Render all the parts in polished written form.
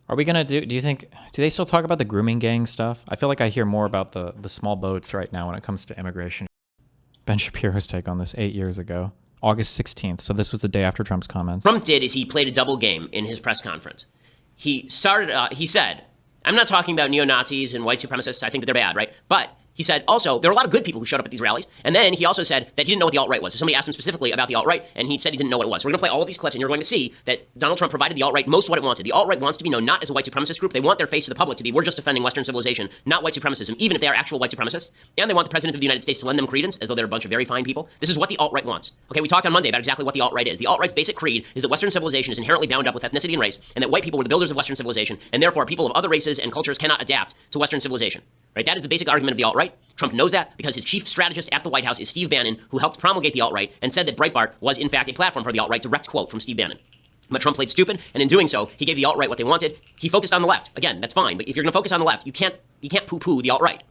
Are we gonna do you think, do they still talk about the grooming gang stuff? I feel like I hear more about the small boats right now when it comes to immigration. Ben Shapiro's take on this 8 years ago, August 16th. So this was the day after Trump's comments. Trump did is he played a double game in his press conference. He said, I'm not talking about neo-Nazis and white supremacists. I think that they're bad, right? But he said also, there were a lot of good people who showed up at these rallies. And then he also said that he didn't know what the alt-right was. So somebody asked him specifically about the alt-right, and he said he didn't know what it was. So we're going to play all of these clips, and you're going to see that Donald Trump provided the alt-right most of what it wanted. The alt-right wants to be known not as a white supremacist group. They want their face to the public to be, we're just defending Western civilization, not white supremacism, even if they are actual white supremacists. And they want the president of the United States to lend them credence, as though they're a bunch of very fine people. This is what the alt-right wants. Okay, we talked on Monday about exactly what the alt-right is. The alt-right's basic creed is that Western civilization is inherently bound up with ethnicity and race, and that white people were the builders of Western civilization, and therefore people of other races and cultures cannot adapt to Western civilization. Right? That is the basic argument of the alt-right. Trump knows that because his chief strategist at the White House is Steve Bannon, who helped promulgate the alt-right and said that Breitbart was in fact a platform for the alt-right, direct quote from Steve Bannon. But Trump played stupid, and in doing so, he gave the alt-right what they wanted. He focused on the left. Again, that's fine, but if you're going to focus on the left, you can't poo-poo the alt-right.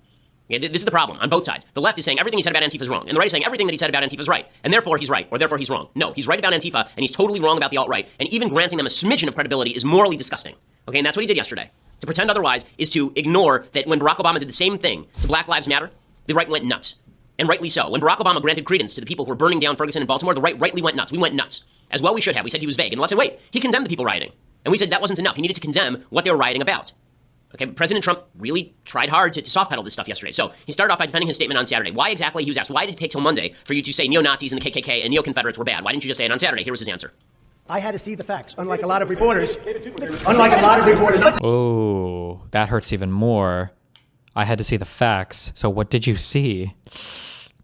Okay, this is the problem on both sides. The left is saying everything he said about Antifa is wrong, and the right is saying everything that he said about Antifa is right, and therefore he's right, or therefore he's wrong. No, he's right about Antifa, and he's totally wrong about the alt-right, and even granting them a smidgen of credibility is morally disgusting. Okay, and that's what he did yesterday. To pretend otherwise is to ignore that when Barack Obama did the same thing to Black Lives Matter, the right went nuts. And rightly so. When Barack Obama granted credence to the people who were burning down Ferguson and Baltimore, the right rightly went nuts. We went nuts. As well we should have. We said he was vague. And the left said, wait, he condemned the people rioting. And we said that wasn't enough. He needed to condemn what they were rioting about. Okay, but President Trump really tried hard to soft pedal this stuff yesterday. So he started off by defending his statement on Saturday. Why exactly, he was asked, why did it take till Monday for you to say neo-Nazis and the KKK and neo-Confederates were bad? Why didn't you just say it on Saturday? Here was his answer. I had to see the facts, unlike a lot of reporters. Oh, that hurts even more. I had to see the facts. So what did you see?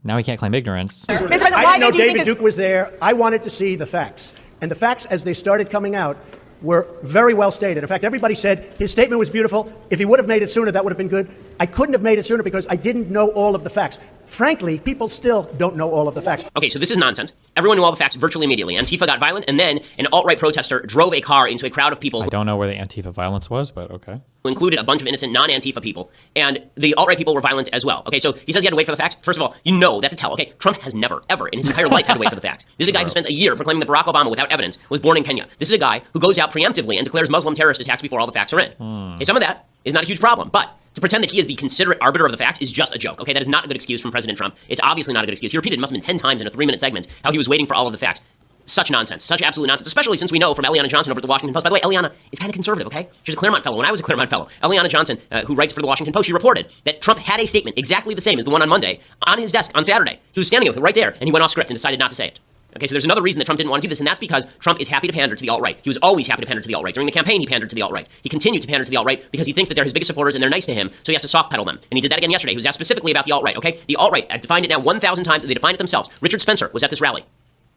Now he can't claim ignorance. I didn't know David Duke was there. I wanted to see the facts. And the facts, as they started coming out, were very well stated. In fact, everybody said his statement was beautiful. If he would have made it sooner, that would have been good. I couldn't have made it sooner because I didn't know all of the facts. Frankly, people still don't know all of the facts. Okay, so this is nonsense. Everyone knew all the facts virtually immediately. Antifa got violent, and then an alt-right protester drove a car into a crowd of people. I don't know where the Antifa violence was, but okay. Who included a bunch of innocent non-Antifa people, and the alt-right people were violent as well. Okay, so he says he had to wait for the facts. First of all, you know that's a tell. Okay, Trump has never, ever in his entire life had to wait for the facts. This is a guy who spent a year proclaiming that Barack Obama, without evidence, was born in Kenya. This is a guy who goes out preemptively and declares Muslim terrorist attacks before all the facts are in. Okay, some of that is not a huge problem, but to pretend that he is the considerate arbiter of the facts is just a joke. Okay, that is not a good excuse from President Trump. It's obviously not a good excuse. He repeated, it must have been 10 times in a 3-minute segment, how he was waiting for all of the facts. Such nonsense, such absolute nonsense, especially since we know from Eliana Johnson over at the Washington Post. By the way, Eliana is kind of conservative, okay? She's a Claremont fellow. When I was a Claremont fellow, Eliana Johnson, who writes for the Washington Post, she reported that Trump had a statement exactly the same as the one on Monday on his desk on Saturday. He was standing with it right there, and he went off script and decided not to say it. Okay, so there's another reason that Trump didn't want to do this, and that's because Trump is happy to pander to the alt-right. He was always happy to pander to the alt-right. During the campaign, he pandered to the alt-right. He continued to pander to the alt-right because he thinks that they're his biggest supporters and they're nice to him, so he has to soft pedal them. And he did that again yesterday. He was asked specifically about the alt-right, okay? The alt-right, I've defined it now 1,000 times, and they defined it themselves. Richard Spencer was at this rally.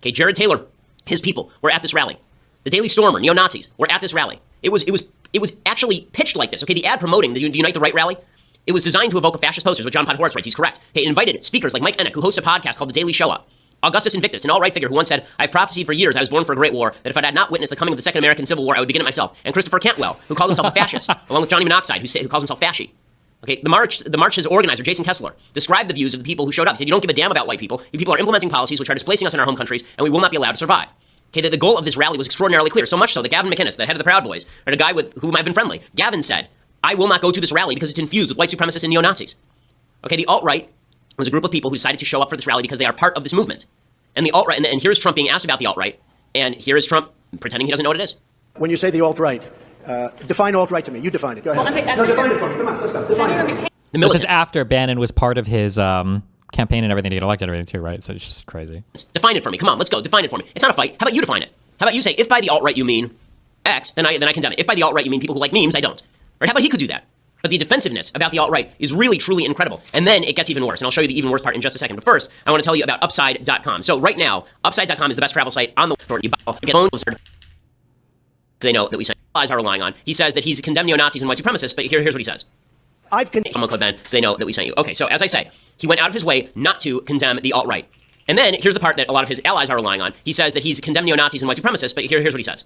Okay, Jared Taylor, his people were at this rally. The Daily Stormer, neo-Nazis, were at this rally. It was actually pitched like this, okay? The ad promoting the Unite the Right rally, it was designed to evoke a fascist posters, what John Podhoretz writes. He's correct. It invited speakers like Mike Enoch, who hosts a podcast called The Daily Show Up. Augustus Invictus, an alt-right figure who once said, I've prophesied for years I was born for a great war, that if I had not witnessed the coming of the Second American Civil War, I would begin it myself. And Christopher Cantwell, who called himself a fascist, along with Johnny Monoxide, who calls himself fasci. Okay, the march's organizer, Jason Kessler, described the views of the people who showed up. He said, you don't give a damn about white people. You people are implementing policies which are displacing us in our home countries, and we will not be allowed to survive. Okay, the goal of this rally was extraordinarily clear, so much so that Gavin McInnes, the head of the Proud Boys, and a guy with whom I've been friendly, Gavin said, I will not go to this rally because it's infused with white supremacists and neo-Nazis. Okay, the alt-right was a group of people who decided to show up for this rally because they are part of this movement. And the alt-right, and here's Trump being asked about the alt-right, and here is Trump pretending he doesn't know what it is. When you say the alt-right, define alt-right to me. You define it. Go ahead. No, define it for me. Come on, let's go. Define it. The This is after Bannon was part of his campaign and everything to get elected and everything too, right? So it's just crazy. Define it for me. Come on, let's go. Define it for me. It's not a fight. How about you define it? How about you say, if by the alt-right you mean X, then I condemn it. If by the alt-right you mean people who like memes, I don't. Right? How about he could do that? But the defensive-ness about the alt-right is really, truly incredible. And then it gets even worse. And I'll show you the even worse part in just a second. But first, I want to tell you about Upside.com. So right now, Upside.com is the best travel site on the world. You get loans. They know that we say allies are relying on. He says that he's condemned neo-Nazis and white supremacists, but here's what he says. Someone called Ben, so they know that we sent you. Okay, so as I say, he went out of his way not to condemn the alt-right. And then here's the part that a lot of his allies are relying on. He says that he's condemned neo-Nazis and white supremacists, but here's what he says.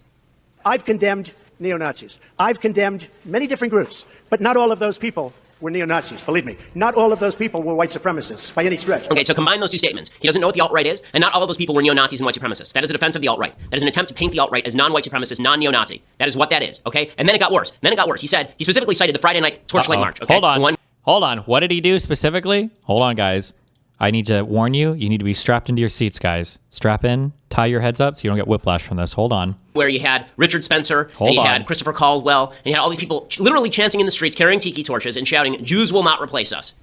I've condemned neo-Nazis. I've condemned many different groups, but not all of those people were neo-Nazis. Believe me, not all of those people were white supremacists by any stretch. Okay, so combine those two statements. He doesn't know what the alt-right is, and not all of those people were neo-Nazis and white supremacists. That is a defense of the alt-right. That is an attempt to paint the alt-right as non-white supremacist, non-neo-Nazi. That is what that is, okay? And then it got worse. He said, he specifically cited the Friday night Torchlight March, okay? Hold on. What did he do specifically? Hold on, guys. I need to warn you. You need to be strapped into your seats, guys. Strap in, tie your heads up so you don't get whiplash from this. Hold on. Where you had Richard Spencer, and you had Christopher Caldwell, and you had all these people literally chanting in the streets, carrying tiki torches, and shouting, "Jews will not replace us."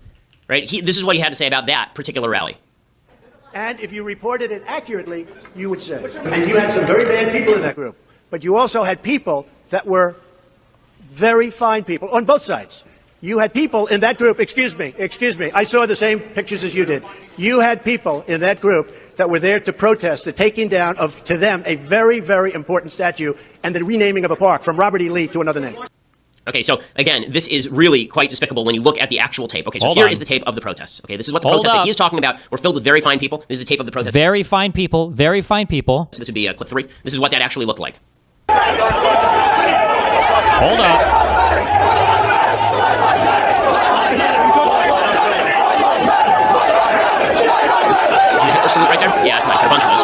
Right? This is what he had to say about that particular rally. And if you reported it accurately, you would say. And you had some very bad people in that group. But you also had people that were very fine people on both sides. You had people in that group, excuse me, I saw the same pictures as you did. You had people in that group that were there to protest the taking down of, to them, a very, very important statue and the renaming of a park from Robert E. Lee to another name. Okay, so again, this is really quite despicable when you look at the actual tape. Okay, so here is the tape of the protests. Okay, this is what the protests that he is talking about were filled with very fine people. This is the tape of the protest. Very fine people, very fine people. So this would be clip 3. This is what that actually looked like. Hold up. Salute right there? Yeah, it's nice. There are a bunch of those.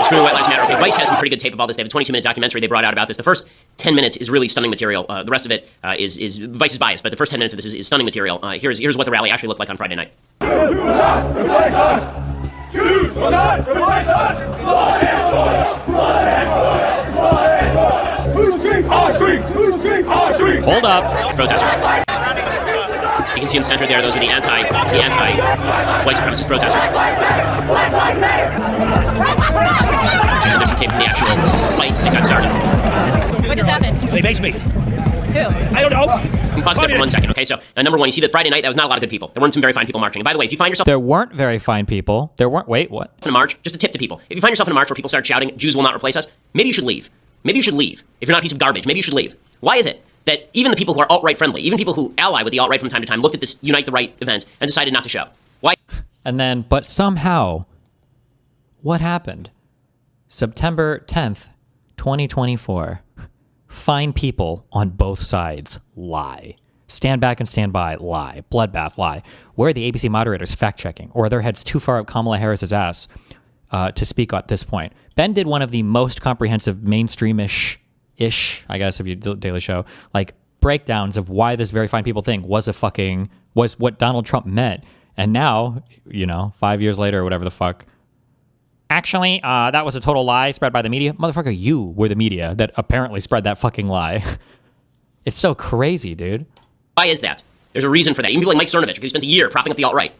Screwing White Lives Matter. Okay, Vice has some pretty good tape of all this. They have a 22-minute documentary they brought out about this. The first 10 minutes is really stunning material. The rest of it is Vice's bias, but the first 10 minutes of this is stunning material. Here's what the rally actually looked like on Friday night. Jews will not replace us! Blood and soil! Blood and soil! Blood and soil! Who's drink our streets? Who's drink our streets? Hold up. Protesters. So you can see in the center there, those are the anti-white supremacist protesters. And there's some tape from the actual fights that got started. What just happened? They maced me. Who? I don't know. Pause there for 1 second, okay? So, number one, you see that Friday night, that was not a lot of good people. There weren't some very fine people marching. And by the way, if you find yourself There weren't very fine people. There weren't, wait, what? in a march, just a tip to people. If you find yourself in a march where people start shouting, "Jews will not replace us," maybe you should leave. Maybe you should leave. If you're not a piece of garbage, maybe you should leave. Why is it that even the people who are alt-right friendly, even people who ally with the alt-right from time to time, looked at this Unite the Right event and decided not to show? Why? And then, but somehow, what happened? September 10th, 2024. Fine people on both sides lie. Stand back and stand by, lie. Bloodbath, lie. Where are the ABC moderators fact-checking? Or are their heads too far up Kamala Harris's ass to speak at this point? Ben did one of the most comprehensive mainstream-ish, I guess, of your Daily Show, like breakdowns of why this very fine people thing was what Donald Trump meant. And now, 5 years later or whatever the fuck, actually, that was a total lie spread by the media. Motherfucker, you were the media that apparently spread that fucking lie. It's so crazy, dude. Why is that? There's a reason for that. Even people like Mike Cernovich, who spent a year propping up the alt-right.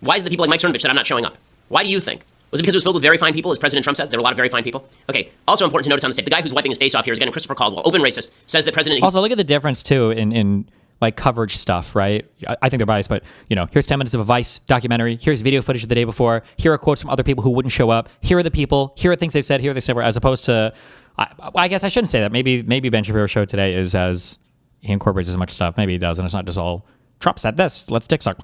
Why is it the people like Mike Cernovich that I'm not showing up? Why do you think? Was it because it was filled with very fine people, as President Trump says? There were a lot of very fine people. Okay, also important to notice on this tape, the guy who's wiping his face off here is getting Christopher Caldwell, open racist, says that President... Also, look at the difference, too, in like coverage stuff, right? I think they're biased, but here's 10 minutes of a Vice documentary. Here's video footage of the day before. Here are quotes from other people who wouldn't show up. Here are the people. Here are things they've said. Here they said, as opposed to, I guess I shouldn't say that. Maybe Ben Shapiro's show today is as he incorporates as much stuff. Maybe he does, and it's not just all Trump said this. Let's dick suck.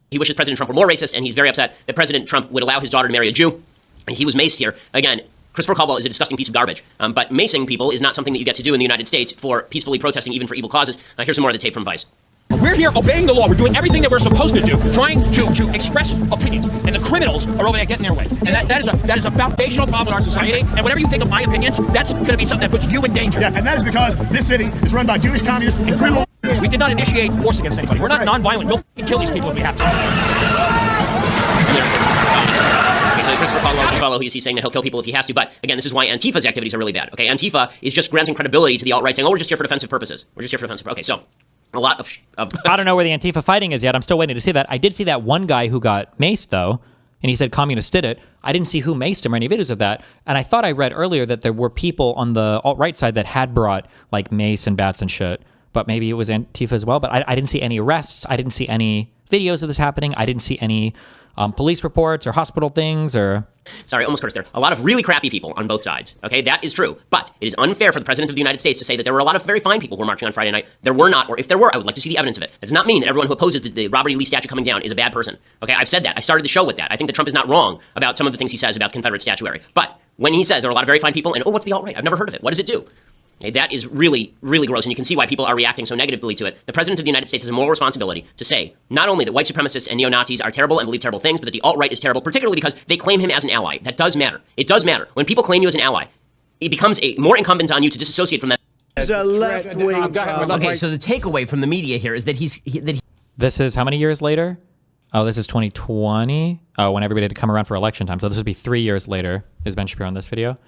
He wishes President Trump were more racist, and he's very upset that President Trump would allow his daughter to marry a Jew. And he was maced here. Again, Christopher Caldwell is a disgusting piece of garbage. But macing people is not something that you get to do in the United States for peacefully protesting, even for evil causes. Here's some more of the tape from Vice. We're here obeying the law. We're doing everything that we're supposed to do, trying to express opinions. And the criminals are over there getting their way. And that is a foundational problem in our society. And whenever you think of my opinions, that's going to be something that puts you in danger. Yeah, and that is because this city is run by Jewish communists and criminals. We did not initiate force against anybody. We're not nonviolent. We'll kill these people if we have to. Okay, so Christopher Caldwell, who you see saying that he'll kill people if he has to. But again, this is why Antifa's activities are really bad. Okay, Antifa is just granting credibility to the alt-right, saying, "Oh, we're just here for defensive purposes. We're just here for defensive." Okay, so a lot of I don't know where the Antifa fighting is yet. I'm still waiting to see that. I did see that one guy who got maced, though, and he said communists did it. I didn't see who maced him or any videos of that. And I thought I read earlier that there were people on the alt-right side that had brought, like, mace and bats and shit. But maybe it was Antifa as well. But I didn't see any arrests. I didn't see any videos of this happening. I didn't see any police reports or hospital things or... Sorry, almost cursed there. A lot of really crappy people on both sides. Okay, that is true. But it is unfair for the President of the United States to say that there were a lot of very fine people who were marching on Friday night. There were not, or if there were, I would like to see the evidence of it. That does not mean that everyone who opposes the Robert E. Lee statue coming down is a bad person. Okay, I've said that. I started the show with that. I think that Trump is not wrong about some of the things he says about Confederate statuary. But when he says there are a lot of very fine people, and oh, what's the alt-right? I've never heard of it. What does it do? Okay, that is really, really gross, and you can see why people are reacting so negatively to it. The President of the United States has a moral responsibility to say not only that white supremacists and neo-Nazis are terrible and believe terrible things, but that the alt-right is terrible, particularly because they claim him as an ally. That does matter. It does matter. When people claim you as an ally, it becomes more incumbent on you to disassociate from that. He's a left-wing. Okay, so the takeaway from the media here is that This is how many years later? Oh, this is 2020. Oh, when everybody had to come around for election time. So this would be 3 years later. Is Ben Shapiro in this video?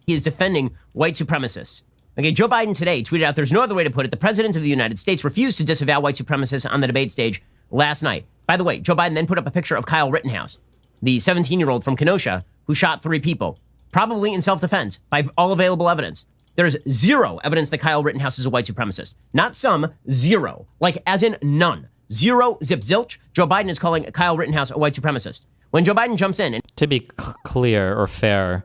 he is defending white supremacists. Okay, Joe Biden today tweeted out, there's no other way to put it. The president of the United States refused to disavow white supremacists on the debate stage last night. By the way, Joe Biden then put up a picture of Kyle Rittenhouse, the 17-year-old from Kenosha who shot 3 people, probably in self-defense by all available evidence. There's zero evidence that Kyle Rittenhouse is a white supremacist. Not some, zero. Like, as in none. Zero, zip, zilch. Joe Biden is calling Kyle Rittenhouse a white supremacist. When Joe Biden jumps in and... To be clear or fair,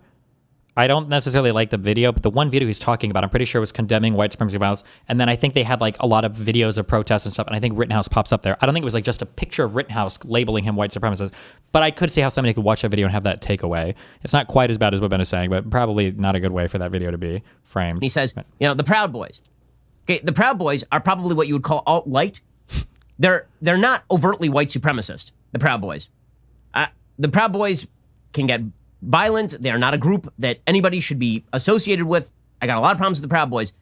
I don't necessarily like the video, but the one video he's talking about, I'm pretty sure was condemning white supremacy violence. And then I think they had like a lot of videos of protests and stuff. And I think Rittenhouse pops up there. I don't think it was like just a picture of Rittenhouse labeling him white supremacist, but I could see how somebody could watch that video and have that takeaway. It's not quite as bad as what Ben is saying, but probably not a good way for that video to be framed. He says, you know, the Proud Boys. Okay, the Proud Boys are probably what you would call alt-right. They're not overtly white supremacist, the Proud Boys. The Proud Boys can get violent. They are not a group that anybody should be associated with. I got a lot of problems with the Proud Boys.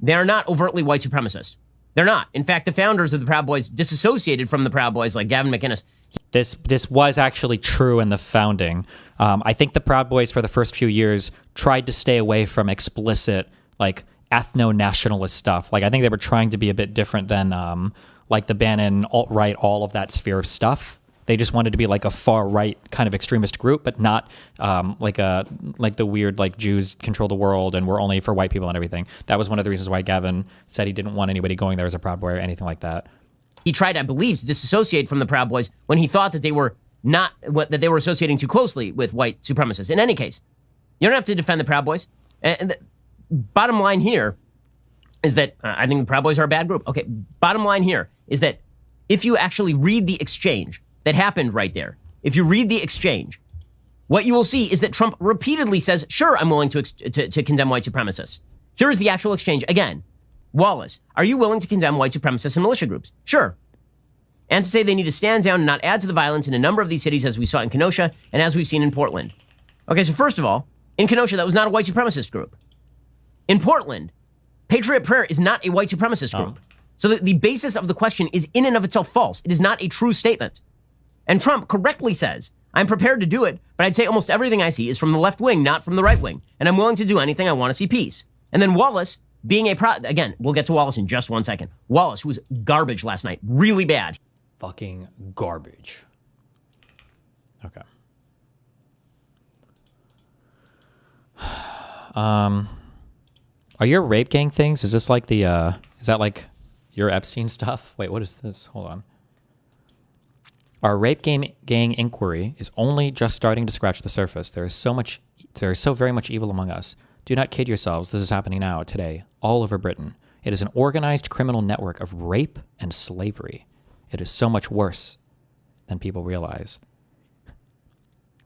They are not overtly white supremacist. They're not. In fact, the founders of the Proud Boys disassociated from the Proud Boys, like Gavin McInnes. This was actually true in the founding. I think the Proud Boys for the first few years tried to stay away from explicit, like, ethno-nationalist stuff. Like, I think they were trying to be a bit different than, like, the Bannon, alt-right, all of that sphere of stuff. They just wanted to be like a far-right kind of extremist group, but not like the weird, like, Jews control the world and we're only for white people and everything. That was one of the reasons why Gavin said he didn't want anybody going there as a Proud Boy or anything like that. He tried, I believe, to disassociate from the Proud Boys when he thought that they were not, that they were associating too closely with white supremacists. In any case, you don't have to defend the Proud Boys. And the bottom line here is that I think the Proud Boys are a bad group. Okay, bottom line here is that if you actually read the exchange that happened right there, if you read the exchange, what you will see is that Trump repeatedly says, sure, I'm willing to condemn white supremacists. Here is the actual exchange. Again, Wallace, are you willing to condemn white supremacists and militia groups? Sure. And to say they need to stand down and not add to the violence in a number of these cities, as we saw in Kenosha and as we've seen in Portland. Okay, so first of all, in Kenosha, that was not a white supremacist group. In Portland, Patriot Prayer is not a white supremacist group. So the basis of the question is in and of itself false. It is not a true statement. And Trump correctly says, I'm prepared to do it, but I'd say almost everything I see is from the left wing, not from the right wing. And I'm willing to do anything. I want to see peace. And then Wallace, being again, we'll get to Wallace in just 1 second. Wallace, who was garbage last night, really bad. Fucking garbage. Okay. Are your rape gang things? Is this like the, is that like your Epstein stuff? Wait, what is this? Hold on. Our rape gang inquiry is only just starting to scratch the surface. There is so very much evil among us. Do not kid yourselves. This is happening now, today, all over Britain. It is an organized criminal network of rape and slavery. It is so much worse than people realize.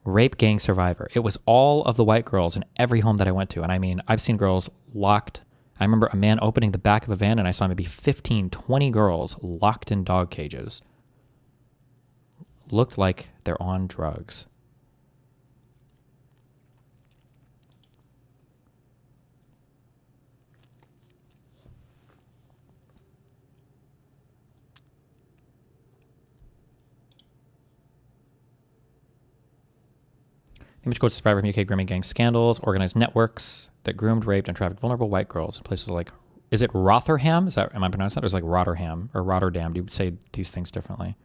Rape gang survivor. It was all of the white girls in every home that I went to. And I mean, I've seen girls locked. I remember a man opening the back of a van and I saw maybe 15, 20 girls locked in dog cages. Looked like they're on drugs. Image quotes survivor from UK grooming gang scandals, organized networks that groomed, raped, and trafficked vulnerable white girls in places like, is it Rotherham? Am I pronouncing that? Or is it like Rotterdam or Rotterdam? You would say these things differently.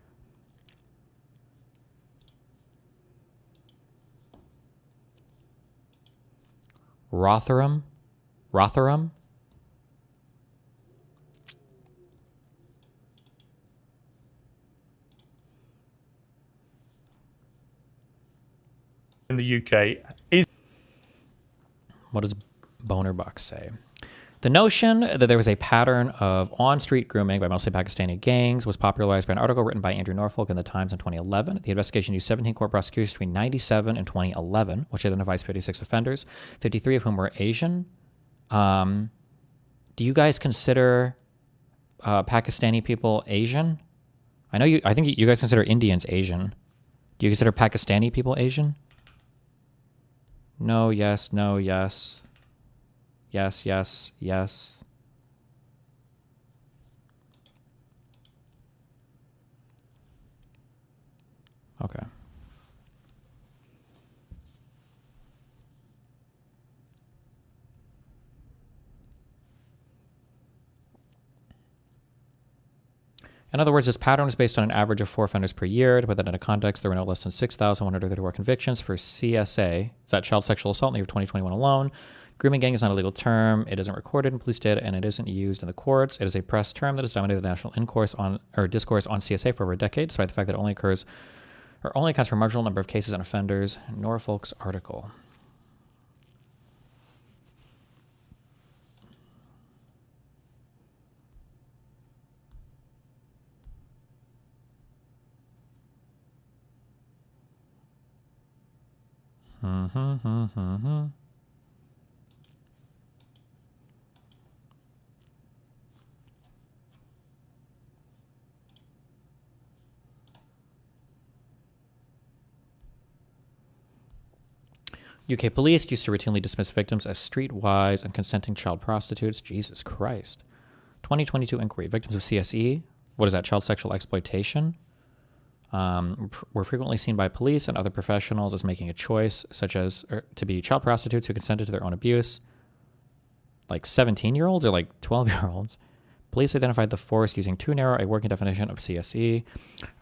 Rotherham? In the UK is... What does Bonerbuck say? The notion that there was a pattern of on-street grooming by mostly Pakistani gangs was popularized by an article written by Andrew Norfolk in The Times in 2011. The investigation used 17 court prosecutions between 1997 and 2011, which identifies 56 offenders, 53 of whom were Asian. Do you guys consider Pakistani people Asian? I think you guys consider Indians Asian. Do you consider Pakistani people Asian? No, yes, no, yes. Yes, yes, yes. Okay. In other words, this pattern was based on an average of 4 offenders per year. To put that into context, there were no less than 6,134 convictions for CSA. Is that child sexual assault in the year of 2021 alone? Grooming gang is not a legal term. It isn't recorded in police data, and it isn't used in the courts. It is a press term that has dominated the national discourse on CSA for over a decade, despite the fact that it only accounts for a marginal number of cases and offenders. Norfolk's article. UK police used to routinely dismiss victims as streetwise and consenting child prostitutes. Jesus Christ. 2022 inquiry. Victims of CSE, what is that, child sexual exploitation, were frequently seen by police and other professionals as making a choice, such as to be child prostitutes who consented to their own abuse. Like 17-year-olds or like 12-year-olds. Police identified the force using too narrow a working definition of CSE.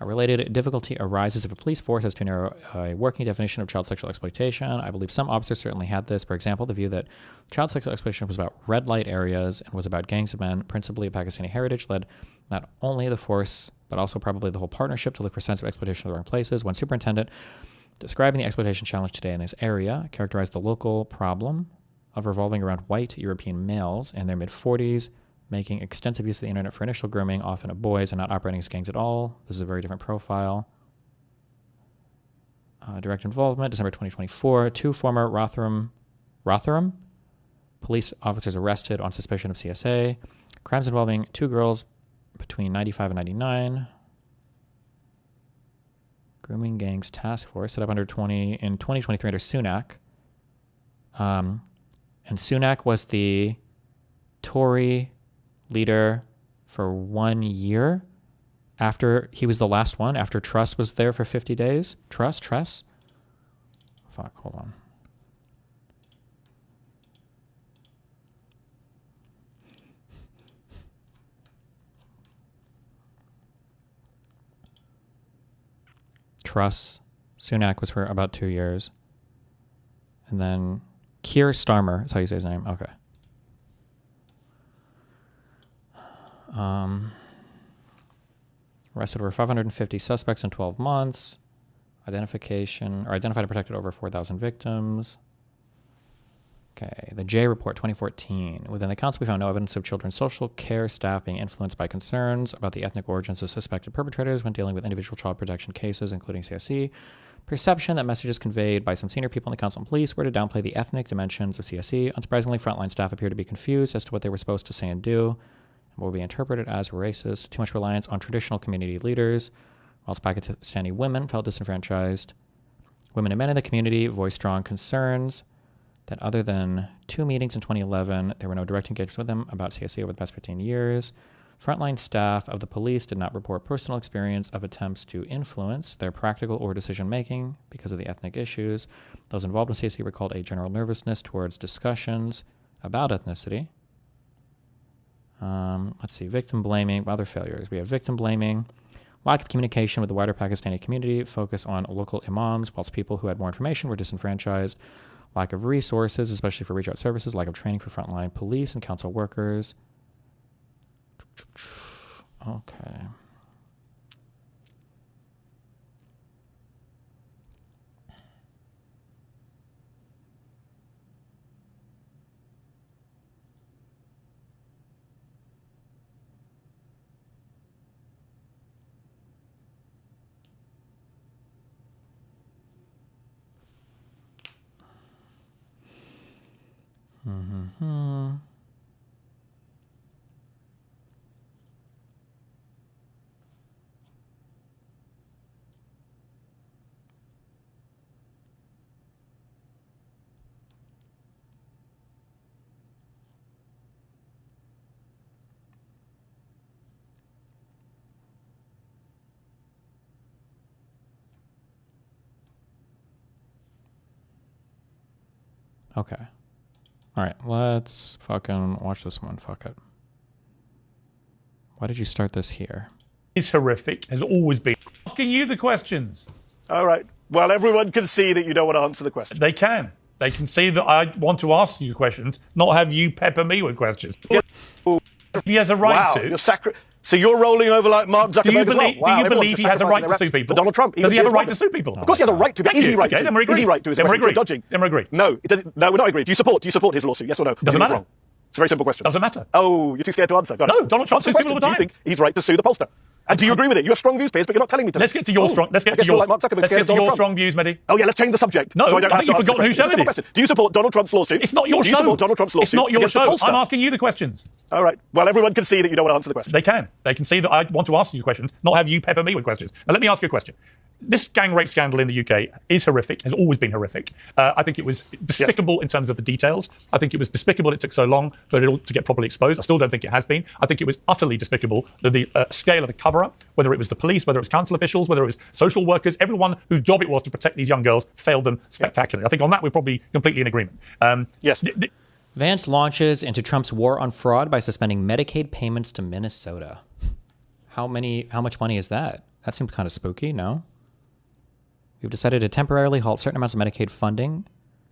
A related difficulty arises if a police force has too narrow a working definition of child sexual exploitation. I believe some officers certainly had this. For example, the view that child sexual exploitation was about red light areas and was about gangs of men, principally of Pakistani heritage, led not only the force, but also probably the whole partnership to look for signs of exploitation in the wrong places. One superintendent describing the exploitation challenge today in his area characterized the local problem of revolving around white European males in their mid-40s, making extensive use of the internet for initial grooming, often of boys, and not operating as gangs at all. This is a very different profile. Direct involvement, December 2024. 2 former Rotherham police officers arrested on suspicion of CSA. Crimes involving 2 girls between 95 and 99. Grooming Gangs Task Force set up in 2023 under Sunak. And Sunak was the Tory leader for 1 year after he was the last one, after Truss was there for 50 days. Truss? Fuck, hold on. Truss. Sunak was for about 2 years. And then Keir Starmer, that's how you say his name. Okay. Arrested over 550 suspects in 12 months. Identified and protected over 4,000 victims. Okay, the J Report 2014. Within the council, we found no evidence of children's social care staff being influenced by concerns about the ethnic origins of suspected perpetrators when dealing with individual child protection cases, including CSE. Perception that messages conveyed by some senior people in the council and police were to downplay the ethnic dimensions of CSE. Unsurprisingly, frontline staff appeared to be confused as to what they were supposed to say and do, and what would be interpreted as racist. Too much reliance on traditional community leaders, whilst Pakistani women felt disenfranchised. Women and men in the community voiced strong concerns that other than 2 meetings in 2011, there were no direct engagements with them about CSE over the past 15 years. Frontline staff of the police did not report personal experience of attempts to influence their practical or decision-making because of the ethnic issues. Those involved in CSE recalled a general nervousness towards discussions about ethnicity. Let's see, victim blaming, other failures. We have victim blaming, lack of communication with the wider Pakistani community, focus on local imams, whilst people who had more information were disenfranchised, lack of resources, especially for reach out services, lack of training for frontline police and council workers. Okay. Okay. All right, let's fucking watch this one. Fuck it. Why did you start this here? Is horrific, has always been. Asking you the questions. All right. Well, everyone can see that you don't want to answer the question. They can. They can see that I want to ask you questions, not have you pepper me with questions. He has a right Wow, to. So you're rolling over like Mark Zuckerberg Do you as well? believe, Wow, do you everyone's believe just he has a right sacrificing to their sue reps people? For Donald Trump. Does he have a right to sue people? Of course he has a right to. But is he right to? Then we agree. Is he right to? Is Then we agree. dodging? Then we agree. No, it doesn't. No, we're not agreeing. Do you support his lawsuit? Yes or no? Doesn't matter. Wrong? It's a very simple question. Doesn't matter. Oh, you're too scared to answer. Got it. No, Donald Trump Answer sues people all the question. Do you time. think he's right to sue the pollster? And do you agree with it? You have strong views, Piers, but you're not telling me to. Let's get to your strong. Let's get to you're your. like Mark Zuckerberg, Let's scared get of to Donald your Trump. strong views, Mehdi. Oh yeah, let's change the subject. No, so I don't I have think to you've ask forgotten you whose show questions. it Simple is. question. Do you support Donald Trump's lawsuit? It's not your Do you show. support Donald Trump's lawsuit It's not your against the show. pollster? I'm asking you the questions. All right. Well, everyone can see that you don't want to answer the question. They can. They can see that I want to ask you questions, not have you pepper me with questions. Now, let me ask you a question. This gang rape scandal in the UK is horrific, has always been horrific. I think it was despicable in terms of the details. I think it was despicable it took so long for it all to get properly exposed. I still don't think it has been. I think it was utterly despicable that the scale of the cover-up, whether it was the police, whether it was council officials, whether it was social workers, everyone whose job it was to protect these young girls failed them spectacularly. I think on that we're probably completely in agreement. Yes. Vance launches into Trump's war on fraud by suspending Medicaid payments to Minnesota. How much money is that? That seems kind of spooky, no? We've decided to temporarily halt certain amounts of Medicaid funding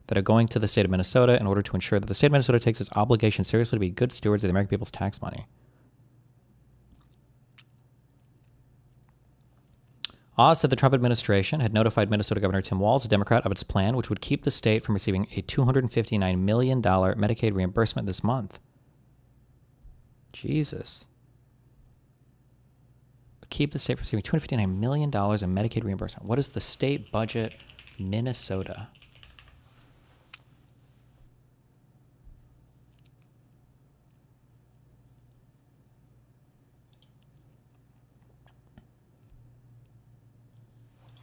that are going to the state of Minnesota in order to ensure that the state of Minnesota takes its obligation seriously to be good stewards of the American people's tax money. Oz said the Trump administration had notified Minnesota Governor Tim Walz, a Democrat, of its plan, which would keep the state from receiving a $259 million Medicaid reimbursement this month. Jesus. Keep the state from receiving $259 million in Medicaid reimbursement. What is the state budget, Minnesota?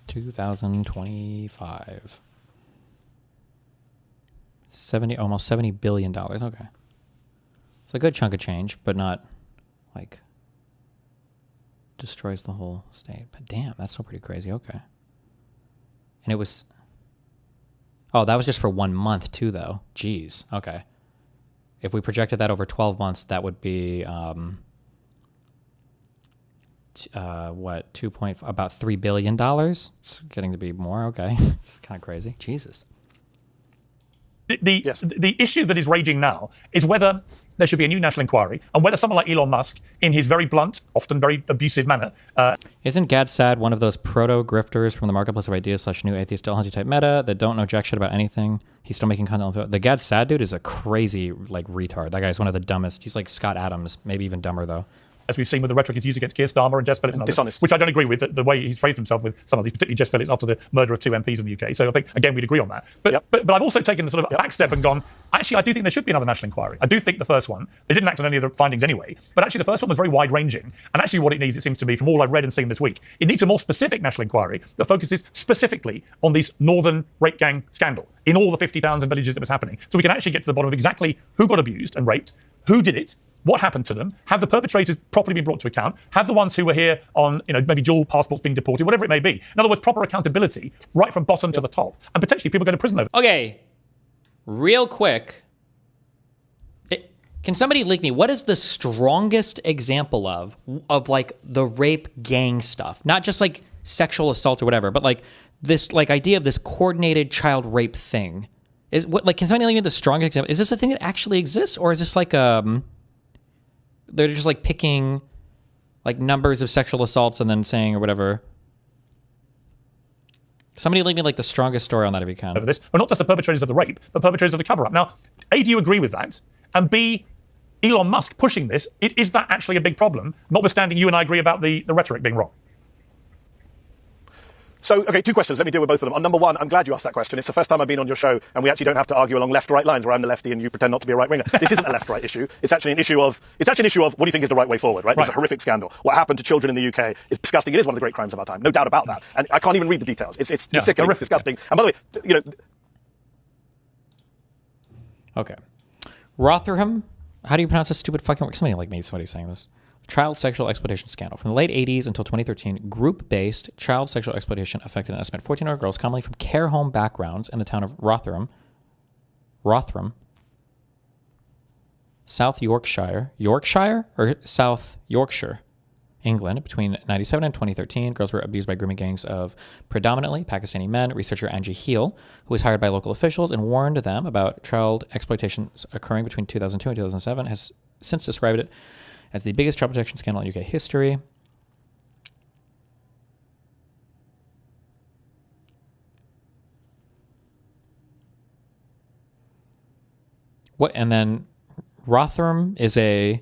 $2025. Almost $70 billion. Okay. It's a good chunk of change, but not like destroys the whole state. But damn, that's still pretty crazy. Okay. And it was... Oh, that was just for 1 month too, though. Jeez. Okay. If we projected that over 12 months, that would be... what, about $3 billion? It's getting to be more. Okay. It's kind of crazy. Jesus. The issue that is raging now is whether there should be a new national inquiry and whether someone like Elon Musk, in his very blunt, often very abusive manner... Isn't Gad Sad one of those proto-grifters from the marketplace of ideas / new atheist Dillahunty type meta that don't know jack shit about anything? He's still making content. The Gad Sad dude is a crazy, like, retard. That guy's one of the dumbest. He's like Scott Adams, maybe even dumber, though. As we've seen with the rhetoric he's used against Keir Starmer and Jess Phillips and others, dishonest. which I don't agree with, the way he's phrased himself with some of these, particularly Jess Phillips after the murder of 2 MPs in the UK. So I think, again, we'd agree on that. But I've also taken the sort of back step and gone, actually, I do think there should be another national inquiry. I do think the first one, they didn't act on any of the findings anyway, but actually the first one was very wide-ranging. And actually what it needs, it seems to me, from all I've read and seen this week, it needs a more specific national inquiry that focuses specifically on this northern rape gang scandal in all the 50 towns and villages that was happening. So we can actually get to the bottom of exactly who got abused and raped, who did it, what happened to them, have the perpetrators properly been brought to account, have the ones who were here on, maybe dual passports being deported, whatever it may be. In other words, proper accountability right from bottom to the top. And potentially people go to prison over. Okay, real quick. Can somebody link me? What is the strongest example of like the rape gang stuff? Not just like sexual assault or whatever, but like this like idea of this coordinated child rape thing. Is what like can somebody link me the strongest example? Is this a thing that actually exists, or is this like they're just like picking like numbers of sexual assaults and then saying or whatever? Somebody link me like the strongest story on that if you can. Over this, but not just the perpetrators of the rape, but perpetrators of the cover-up. Now, A, do you agree with that? And B, Elon Musk pushing this, is that actually a big problem, notwithstanding you and I agree about the rhetoric being wrong? So, okay, 2 questions. Let me deal with both of them. On number 1, I'm glad you asked that question. It's the first time I've been on your show, and we actually don't have to argue along left-right lines where I'm the lefty and you pretend not to be a right-winger. This isn't a left-right issue. It's actually an issue of what do you think is the right way forward, right? This is a horrific scandal. What happened to children in the UK is disgusting. It is one of the great crimes of our time, no doubt about that. And I can't even read the details. It's sickening, it's disgusting. And by the way, Okay. Rotherham, how do you pronounce this stupid fucking word? Somebody like me, somebody's saying this. Child sexual exploitation scandal. From the late 80s until 2013, group-based child sexual exploitation affected an estimated 1,400 girls, commonly from care home backgrounds in the town of Rotherham. Rotherham, South Yorkshire, or South Yorkshire, England, between 1997 and 2013. Girls were abused by grooming gangs of predominantly Pakistani men. Researcher Angie Heel, who was hired by local officials and warned them about child exploitation occurring between 2002 and 2007, has since described it as the biggest child protection scandal in UK history. What? And then Rotherham is a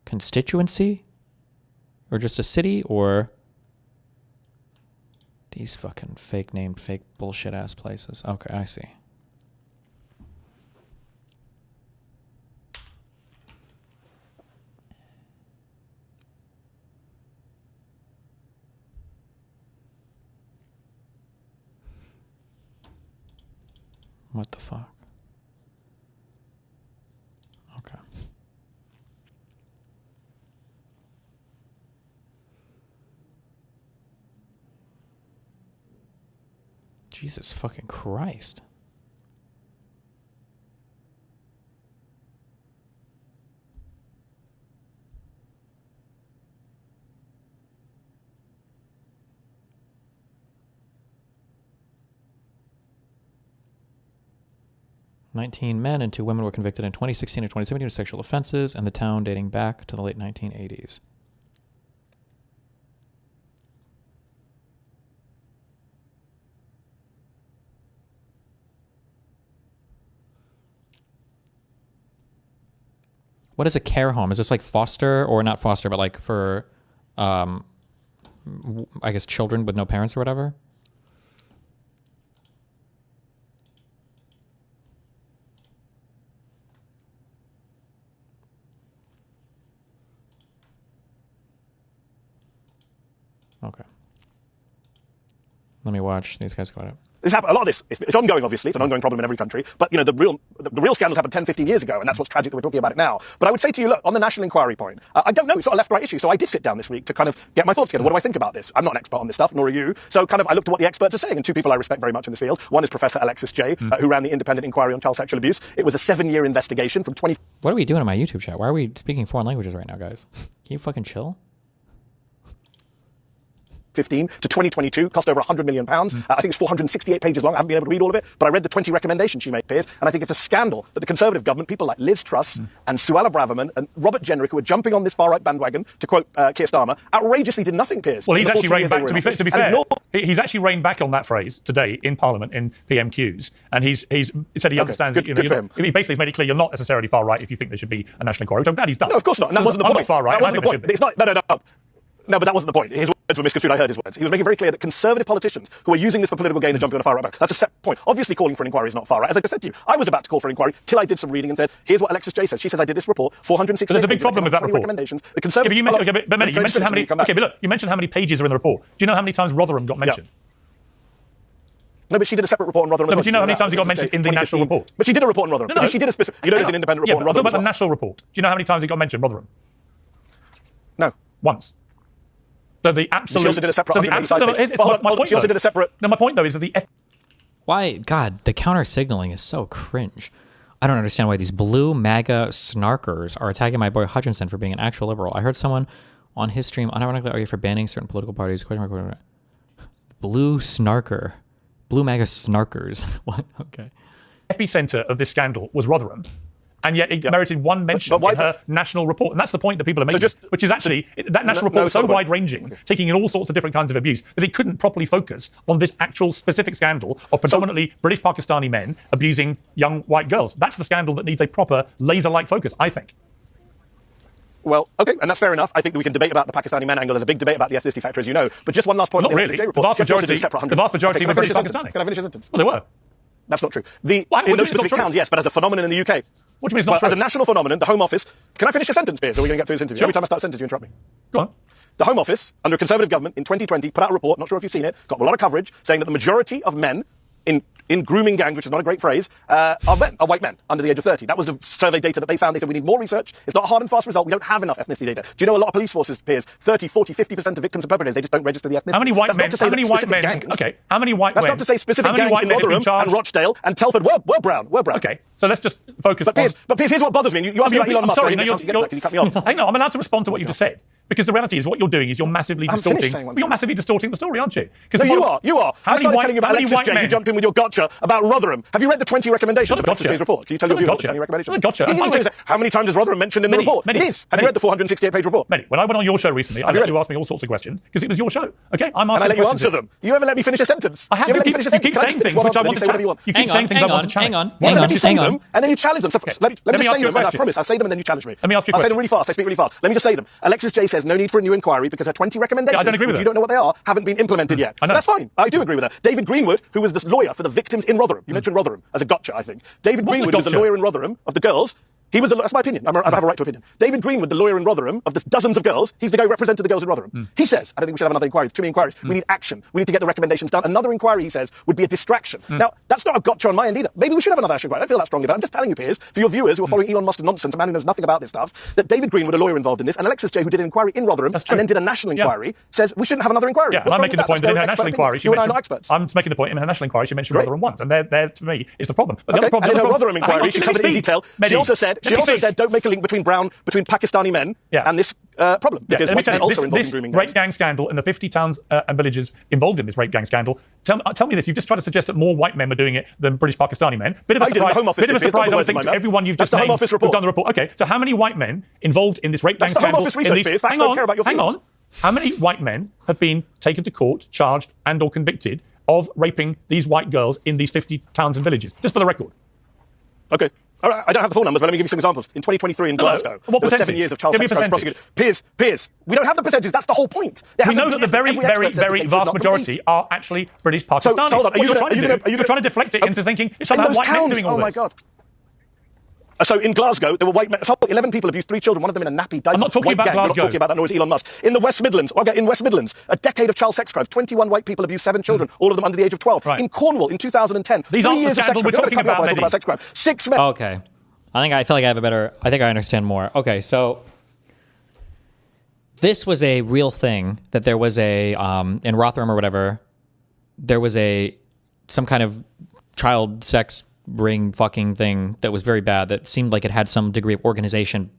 constituency? Or just a city? Or these fucking fake named, fake bullshit ass places. Okay, I see. What the fuck? Okay. Jesus fucking Christ. "19 men and 2 women were convicted in 2016 and 2017 of sexual offenses in the town dating back to the late 1980s. What is a care home? Is this like foster, or not foster, but like for, I guess, children with no parents or whatever? Okay. Let me watch these guys go at it. This happened, a lot of this, it's ongoing, obviously. It's an ongoing problem in every country. But, you know, the real scandals happened 10, 15 years ago, and that's what's tragic that we're talking about it now. But I would say to you, look, on the national inquiry point, I don't know, it's not a left-right issue, so I did sit down this week to kind of get my thoughts together. What do I think about this? I'm not an expert on this stuff, nor are you. So kind of I looked at what the experts are saying, and 2 people I respect very much in this field. One is Professor Alexis Jay, who ran the independent inquiry on child sexual abuse. It was a 7-year investigation from 20... What are we doing in my YouTube chat? Why are we speaking foreign languages right now, guys? Can you fucking chill? 2015 to 2022, cost over £100 million. I think it's 468 pages long. I haven't been able to read all of it, but I read the 20 recommendations she made, Piers, and I think it's a scandal that the Conservative government, people like Liz Truss and Suella Braverman and Robert Jenrick, who are jumping on this far-right bandwagon, to quote Keir Starmer, outrageously did nothing, Piers. Well, he's actually reined back, to be fair, he's actually reined back on that phrase today in Parliament in PMQs, and he's said he understands it. Good for him. He basically has made it clear you're not necessarily far-right if you think there should be a national inquiry, which I'm glad he's done. No, of course not, and that wasn't the point. I'm not far-right, that wasn't the point. It's not, no, but that wasn't the point. His words were misconstrued. I heard his words. He was making very clear that Conservative politicians who are using this for political gain are jumping on a far right back. That's a set point. Obviously, calling for an inquiry is not far right. As I just said to you, I was about to call for an inquiry till I did some reading and said, here's what Alexis Jay said. She says, I did this report, 460 But there's a big problem with that report. Recommendations. The Conservative... Yeah, but you mentioned how many... Okay, but look, you mentioned how many pages are in the report. Do you know how many times Rotherham got mentioned? No, but she did a separate report on Rotherham. No, but do you know how many times it got mentioned in the national report? But she did a report on Rotherham. No. She did a specific... You know, there's an independent report on Rotherham. What about the national report? Do you know how many times it got mentioned, Rotherham? No. Once. So the absolute... She also did a separate... She also did a separate... No, my point, though, is that the... Why, God, the counter-signaling is so cringe. I don't understand why these blue MAGA snarkers are attacking my boy Hutchinson for being an actual liberal. I heard someone on his stream unironically argue for banning certain political parties. Blue snarker. Blue MAGA snarkers. What? Okay. Epicenter of this scandal was Rotherham. And yet it merited one mention in her national report. And that's the point that people are making, which is actually, that national report was so wide-ranging, taking in all sorts of different kinds of abuse, that it couldn't properly focus on this actual specific scandal of predominantly British Pakistani men abusing young white girls. That's the scandal that needs a proper laser-like focus, I think. Well, okay, and that's fair enough. I think that we can debate about the Pakistani man angle. There's a big debate about the ethnicity factor, as you know. But just one last point. Not really. The vast majority were British Pakistani. Can I finish a sentence? Well, they were. That's not true. In those specific towns, yes, but as a phenomenon in the UK. What do you mean it's not true? As a national phenomenon, the Home Office... Can I finish a sentence, Piers, or are we going to get through this interview? Every time I start a sentence, you interrupt me. Go on. The Home Office, under a Conservative government, in 2020, put out a report, not sure if you've seen it, got a lot of coverage, saying that the majority of men in grooming gangs, which is not a great phrase, are white men under the age of 30. That was the survey data that they found. They said we need more research. It's not a hard and fast result. We don't have enough ethnicity data. Do you know a lot of police forces, Piers, 30, 40, 50% of victims of perpetrators, they just don't register the ethnicity. How many white men? How many white men? Gangs, okay. How many white That's men? not to say specific how many gangs white in men have been Rotherham and charged? Rochdale and Telford were brown. Okay. So let's just focus on... But Piers, here's what bothers me. You asked me about Elon Musk. Sorry, Can you cut me off? Hang on, I'm allowed to respond to what you just said. Because the reality is what you're doing is you're massively distorting. You're massively distorting the story, aren't you? No, you are. I started telling you about Alexis J. You jumped in with your gotcha about Rotherham. Have you read the 20 recommendations of Alexis J's report? Can you tell your viewers the 20 recommendations? Gotcha. How many times is Rotherham mentioned in the report? It is. Have you read the 468-page report? Many. When I went on your show recently, I let you ask me all sorts of questions because it was your show. Okay, I'm asking. And I let you answer them. You ever let me finish a sentence? I have. You keep saying things which I want to challenge. You keep saying things I want to challenge. Hang on. And then you challenge them. Let me just say them. I promise. I'll say them and then you challenge me. Let me ask you a question. I'll say them really fast. I speak really fast. Let me just say them. Alexis J says no need for a new inquiry because her 20 recommendations, I don't agree with if you don't know what they are, haven't been implemented yet. That's fine. I do agree with her. David Greenwood, who was the lawyer for the victims in Rotherham. You mentioned Rotherham as a gotcha, I think. David Greenwood was the lawyer in Rotherham of the girls. That's my opinion. I have a right to opinion. David Greenwood, the lawyer in Rotherham, of the dozens of girls, he's the guy who represented the girls in Rotherham. He says, I don't think we should have another inquiry. There's too many inquiries. We need action. We need to get the recommendations done. Another inquiry, he says, would be a distraction. Now, that's not a gotcha on my end either. Maybe we should have another action inquiry. I don't feel that strongly about it. I'm just telling you, Piers, for your viewers who are following Elon Musk's nonsense, a man who knows nothing about this stuff, that David Greenwood, a lawyer involved in this, and Alexis J, who did an inquiry in Rotherham and then did a national inquiry, says we shouldn't have another inquiry. Yeah, and I'm making the point that in her national inquiry, she mentioned... I'm making the point in her national inquiry, she mentioned Rotherham once, and there to me is the problem. But the other problem... And in her Rotherham inquiry, she covered it in detail. She also said, don't make a link between Pakistani men and this problem, because white men also involved in grooming gangs. Rape gang scandal in the 50 towns and villages involved in this rape gang scandal. Tell me this, you've just tried to suggest that more white men were doing it than British Pakistani men. Bit of a surprise, I think, to everyone you've just named who've done the report. Okay, so how many white men involved in this rape gang scandal? Hang on. How many white men have been taken to court, charged and or convicted of raping these white girls in these 50 towns and villages? Just for the record. Okay. All right, I don't have the full numbers, but let me give you some examples. In 2023 in Glasgow, there were 7 years of child sex crimes prosecuted. Piers, we don't have the percentages. That's the whole point. We know that the very vast majority are actually British Pakistanis. So hold on, you're trying to deflect it into thinking it's about white men doing all this. Oh my God. So in Glasgow, there were white men. 11 people abused 3 children. One of them in a nappy diaper. I'm not talking about Glasgow. You're not talking about that, nor is Elon Musk. In the West Midlands, a decade of child sex crimes. 21 white people abused 7 children, all of them under the age of 12. Right. In Cornwall, in 2010, these 3 aren't years the of sex scandals we're talking about, sex crime. 6 men. Okay. I feel like I think I understand more. Okay, so this was a real thing that there was a in Rotherham or whatever, there was some kind of child sex ring fucking thing that was very bad, that seemed like it had some degree of organization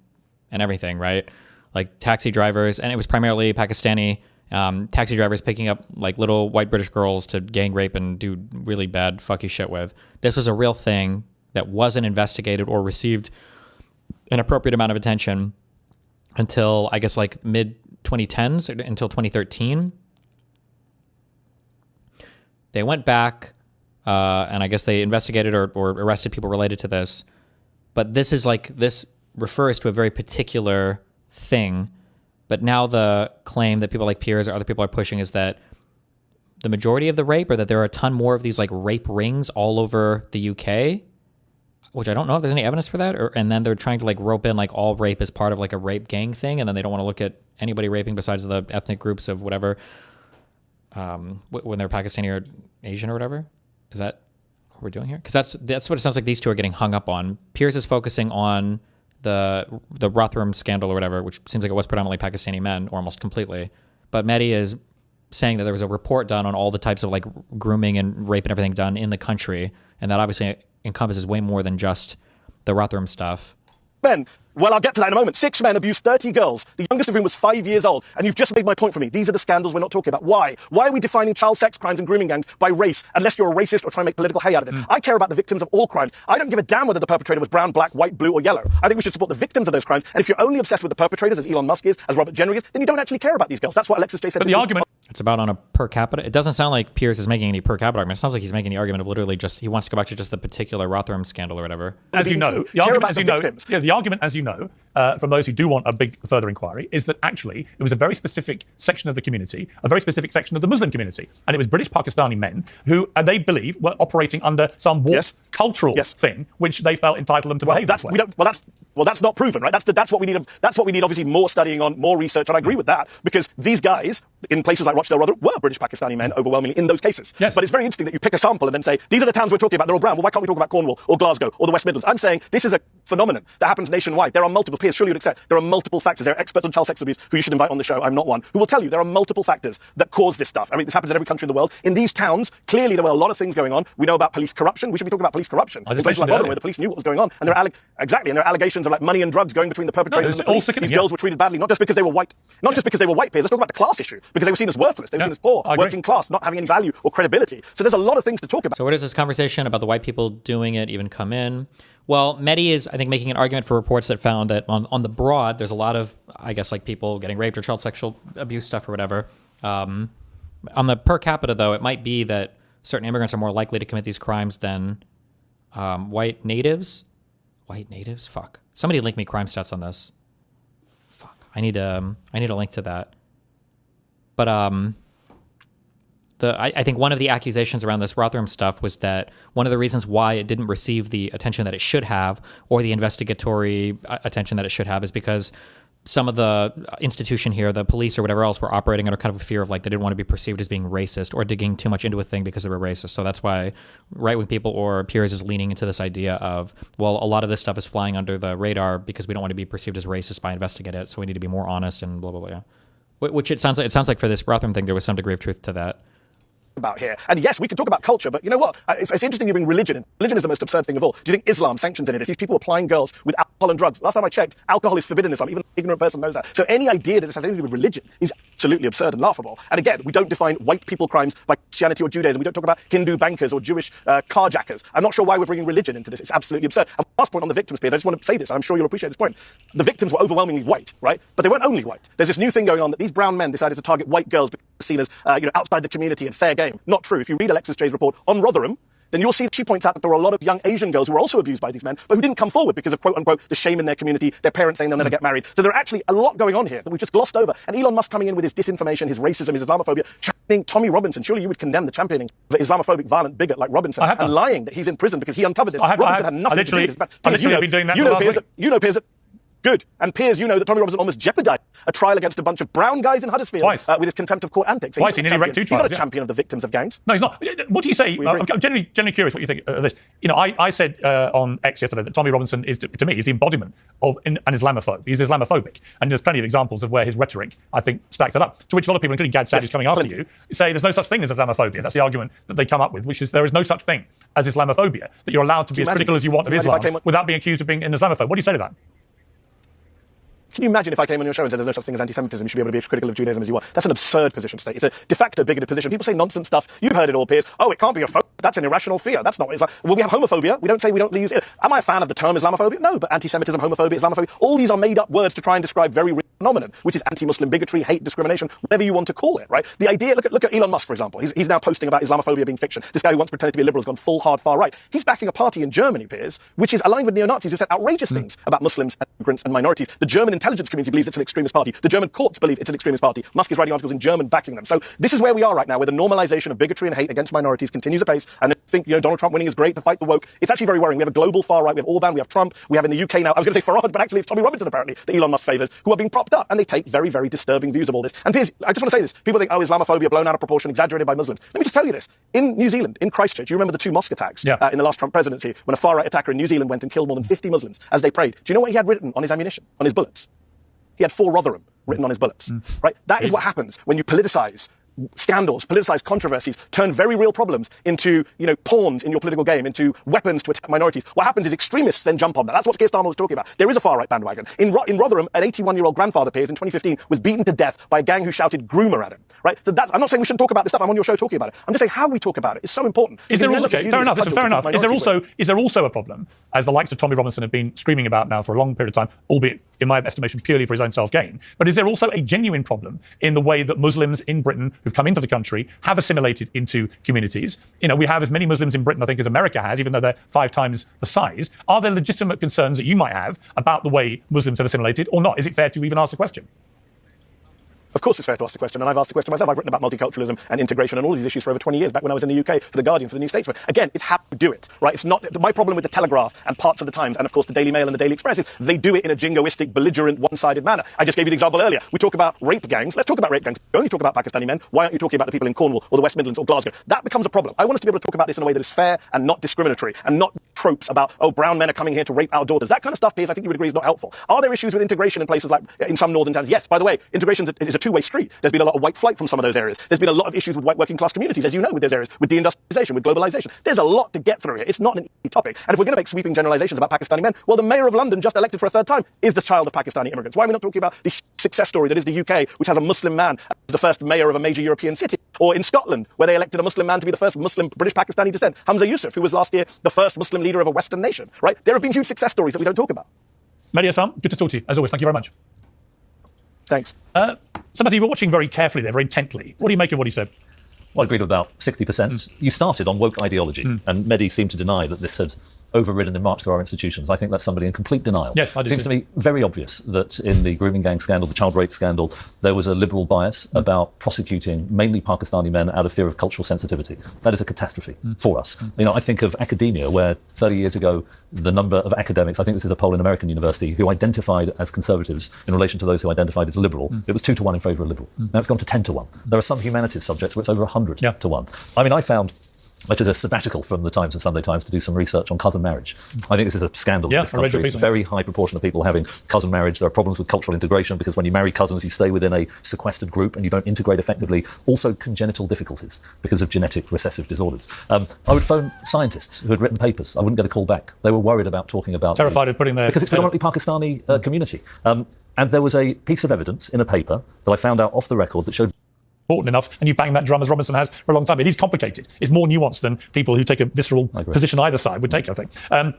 and everything, right? Like taxi drivers, and it was primarily Pakistani taxi drivers picking up like little white British girls to gang rape and do really bad fucky shit with. This was a real thing that wasn't investigated or received an appropriate amount of attention until, I guess, like mid-2010s, until 2013. They went back, and I guess they investigated or arrested people related to this. But this refers to a very particular thing. But now the claim that people like Piers or other people are pushing is that the majority of the rape, or that there are a ton more of these like rape rings all over the UK, which I don't know if there's any evidence for that. And then they're trying to like rope in like all rape as part of like a rape gang thing. And then they don't want to look at anybody raping besides the ethnic groups of whatever, when they're Pakistani or Asian or whatever. Is that what we're doing here? Because that's what it sounds like these two are getting hung up on. Piers is focusing on the Rotherham scandal or whatever, which seems like it was predominantly Pakistani men, or almost completely. But Mehdi is saying that there was a report done on all the types of like grooming and rape and everything done in the country, and that obviously encompasses way more than just the Rotherham stuff. Men. Well, I'll get to that in a moment. 6 men abused 30 girls, the youngest of whom was 5 years old. And you've just made my point for me. These are the scandals we're not talking about. Why? Why are we defining child sex crimes and grooming gangs by race, unless you're a racist or trying to make political hay out of it? I care about the victims of all crimes. I don't give a damn whether the perpetrator was brown, black, white, blue, or yellow. I think we should support the victims of those crimes. And if you're only obsessed with the perpetrators, as Elon Musk is, as Robert Jenner is, then you don't actually care about these girls. That's what Alexis J said. But the argument... It's about on a per capita. It doesn't sound like Piers is making any per capita argument. It sounds like he's making the argument of literally just, he wants to go back to just the particular Rotherham scandal or whatever. As you know, the argument, as you know, from those who do want a big further inquiry, is that actually it was a very specific section of the community, a very specific section of the Muslim community, and it was British Pakistani men who they believe were operating under some warped cultural thing, which they felt entitled them to behave this way. That's not proven, right? That's what we need. That's what we need. Obviously, more studying on, more research, and I agree with that, because these guys, in places like Rochdale, Rotherham, were British Pakistani men overwhelmingly in those cases. Yes. But it's very interesting that you pick a sample and then say, these are the towns we're talking about, they're all brown. Well, why can't we talk about Cornwall or Glasgow or the West Midlands? I'm saying this is a phenomenon that happens nationwide. There are multiple, Piers, surely you'd accept, there are multiple factors. There are experts on child sex abuse who you should invite on the show. I'm not one. Who will tell you there are multiple factors that cause this stuff. I mean, this happens in every country in the world. In these towns, clearly there were a lot of things going on. We know about police corruption. We should be talking about police corruption. I just in places like mentioned it Rotherham, where the police knew what was going on. And there are and there are allegations of like money and drugs going between the perpetrators and the police. These girls were treated badly, not just because they were white, just because they were white, Piers. Let's talk about the class issue, because they were seen as worthless. They were seen as poor, working class, not having any value or credibility. So there's a lot of things to talk about. So where does this conversation about the white people doing it even come in? Well, Mehdi is, I think, making an argument for reports that found that on the broad, there's a lot of, I guess, like people getting raped or child sexual abuse stuff or whatever. On the per capita, though, it might be that certain immigrants are more likely to commit these crimes than white natives. White natives? Fuck. Somebody link me crime stats on this. Fuck. I need a link to that. But I think one of the accusations around this Rotherham stuff was that one of the reasons why it didn't receive the attention that it should have, or the investigatory attention that it should have, is because some of the institution here, the police or whatever else, were operating under kind of a fear of like they didn't want to be perceived as being racist or digging too much into a thing because they were racist. So that's why right-wing people or Piers is leaning into this idea of, well, a lot of this stuff is flying under the radar because we don't want to be perceived as racist by investigating it, so we need to be more honest and blah, blah, blah. Yeah. Which it sounds like for this Rotherham thing, there was some degree of truth to that. About here. And yes, we can talk about culture, but you know what? It's interesting you bring religion in. Religion is the most absurd thing of all. Do you think Islam sanctions any of this? These people applying girls with alcohol and drugs. Last time I checked, alcohol is forbidden in Islam. Even an ignorant person knows that. So any idea that this has anything to do with religion is absolutely absurd and laughable. And again, we don't define white people crimes by Christianity or Judaism. We don't talk about Hindu bankers or Jewish carjackers. I'm not sure why we're bringing religion into this. It's absolutely absurd. And last point on the victims, Piers, I just want to say this. I'm sure you'll appreciate this point. The victims were overwhelmingly white, right? But they weren't only white. There's this new thing going on that these brown men decided to target white girls because they're seen as outside the community and fair game. Not true. If you read Alexis Jay's report on Rotherham, then you'll see she points out that there were a lot of young Asian girls who were also abused by these men, but who didn't come forward because of, quote unquote, the shame in their community, their parents saying they'll never get married. So there are actually a lot going on here that we've just glossed over. And Elon Musk coming in with his disinformation, his racism, his Islamophobia, championing Tommy Robinson. Surely you would condemn the championing of an Islamophobic, violent bigot like Robinson, and lying that he's in prison because he uncovered this. Robinson had nothing to do with this. I literally have been doing that for the last week. You know, Piers, good. And Piers, you know that Tommy Robinson almost jeopardized a trial against a bunch of brown guys in Huddersfield with his contempt of court antics. Twice, he nearly wrecked 2 trials. He's not a champion of the victims of gangs. No, he's not. What do you say? I'm genuinely curious what you think of this. You know, I said on X yesterday that Tommy Robinson is, to me, is the embodiment of an Islamophobe. He's Islamophobic. And there's plenty of examples of where his rhetoric, I think, stacks it up. To which a lot of people, including Gad Saad, who's coming after you, say there's no such thing as Islamophobia. That's the argument that they come up with, which is there is no such thing as Islamophobia, that you're allowed to be as critical as you want of Islam without being accused of being an Islamophobe. What do you say to that? Can you imagine if I came on your show and said there's no such thing as anti-Semitism, you should be able to be as critical of Judaism as you want? That's an absurd position to take. It's a de facto bigoted position. People say nonsense stuff. You've heard it all, Piers. Oh, it can't be a phobia. That's an irrational fear. That's not what it's like. Well, we have homophobia. We don't say we don't use it. Am I a fan of the term Islamophobia? No, but anti-Semitism, homophobia, Islamophobia, all these are made up words to try and describe very real phenomenon, which is anti-Muslim bigotry, hate, discrimination, whatever you want to call it, right? The idea, look at Elon Musk, for example. He's now posting about Islamophobia being fiction. This guy who once pretended to be a liberal has gone full hard far right. He's backing a party in Germany, Piers, which is aligned with neo-Nazis who said outrageous things about Muslims and immigrants and minorities. The German intelligence community believes it's an extremist party. The German courts believe it's an extremist party. Musk is writing articles in German backing them. So this is where we are right now, where the normalization of bigotry and hate against minorities continues apace. And I think, Donald Trump winning is great to fight the woke. It's actually very worrying. We have a global far right. We have Orban. We have Trump. We have in the UK now, I was going to say Farage, but actually it's Tommy Robinson apparently that Elon Musk favors, who are being propped up. And they take very, very disturbing views of all this. And Piers, I just want to say this. People think, Islamophobia blown out of proportion, exaggerated by Muslims. Let me just tell you this. In New Zealand, in Christchurch, you remember the 2 mosque attacks in the last Trump presidency when a far right attacker in New Zealand went and killed more than 50 Muslims as they prayed. Do you know what he had written on his ammunition, on his bullets? He had 4 Rotherham written on his bullets, right? That is what happens when you politicize scandals, politicize controversies, turn very real problems into, pawns in your political game, into weapons to attack minorities. What happens is extremists then jump on that. That's what Keir Starmer was talking about. There is a far-right bandwagon. In Rotherham, an 81-year-old grandfather, Piers, in 2015, was beaten to death by a gang who shouted groomer at him, right? So I'm not saying we shouldn't talk about this stuff. I'm on your show talking about it. I'm just saying how we talk about it is so important. Is there also, fair enough. Is there also a problem, as the likes of Tommy Robinson have been screaming about now for a long period of time, albeit, in my estimation, purely for his own self-gain, but is there also a genuine problem in the way that Muslims in Britain who've come into the country have assimilated into communities? We have as many Muslims in Britain, I think, as America has, even though they're 5 times the size. Are there legitimate concerns that you might have about the way Muslims have assimilated or not? Is it fair to even ask the question? Of course it's fair to ask the question, and I've asked the question myself. I've written about multiculturalism and integration and all these issues for over 20 years, back when I was in the UK for The Guardian, for The New Statesman. Again, it's how to do it, right? It's not, my problem with The Telegraph and parts of The Times, and of course the Daily Mail and the Daily Express, is they do it in a jingoistic, belligerent, one-sided manner. I just gave you the example earlier. We talk about rape gangs. Let's talk about rape gangs. You only talk about Pakistani men. Why aren't you talking about the people in Cornwall or the West Midlands or Glasgow? That becomes a problem. I want us to be able to talk about this in a way that is fair and not discriminatory, and not tropes about, oh, brown men are coming here to rape our daughters. That kind of stuff, Piers, I think you would agree is not helpful. Are there issues with integration in places like in some northern towns? Yes, by the way, integration is a two-way street. There's been a lot of white flight from some of those areas. There's been a lot of issues with white working class communities, as you know, with those areas, with deindustrialization, with globalization. There's a lot to get through here. It's not an easy topic. And if we're going to make sweeping generalizations about Pakistani men, well, the mayor of London, just elected for a third time, is the child of Pakistani immigrants. Why are we not talking about the success story that is the UK, which has a Muslim man as the first mayor of a major European city? Or in Scotland, where they elected a Muslim man to be the first Muslim British Pakistani descent, Hamza Yusuf, who was last year the first Muslim leader of a Western nation, right? There have been huge success stories that we don't talk about. Mehdi Hassan, good to talk to you, as always. Thank you very much. Thanks. Somebody, you were watching very carefully there, very intently. What do you make of what he said? Well, I agreed with about 60%. You started on woke ideology, and Mehdi seemed to deny that this had overridden in March through our institutions. I think that's somebody in complete denial. Yes, I do. It seems to me very obvious that in the grooming gang scandal, the child rape scandal, there was a liberal bias about prosecuting mainly Pakistani men out of fear of cultural sensitivity. That is a catastrophe for us. You know, I think of academia, where 30 years ago, the number of academics, I think this is a poll in American university, who identified as conservatives in relation to those who identified as liberal, it was 2 to 1 in favour of liberal. Now it's gone to 10 to 1. There are some humanities subjects where it's over 100 to 1. I mean, I took a sabbatical from the Times and Sunday Times to do some research on cousin marriage. I think this is a scandal in this country. Very high proportion of people having cousin marriage. There are problems with cultural integration, because when you marry cousins, you stay within a sequestered group and you don't integrate effectively. Also congenital difficulties because of genetic recessive disorders. I would phone scientists who had written papers. I wouldn't get a call back. They were worried about talking about... Terrified of putting their... Because it's predominantly Pakistani community. And there was a piece of evidence in a paper that I found out off the record that showed... important enough, and you bang that drum as Robinson has for a long time. It is complicated. It's more nuanced than people who take a visceral position either side would take, I think.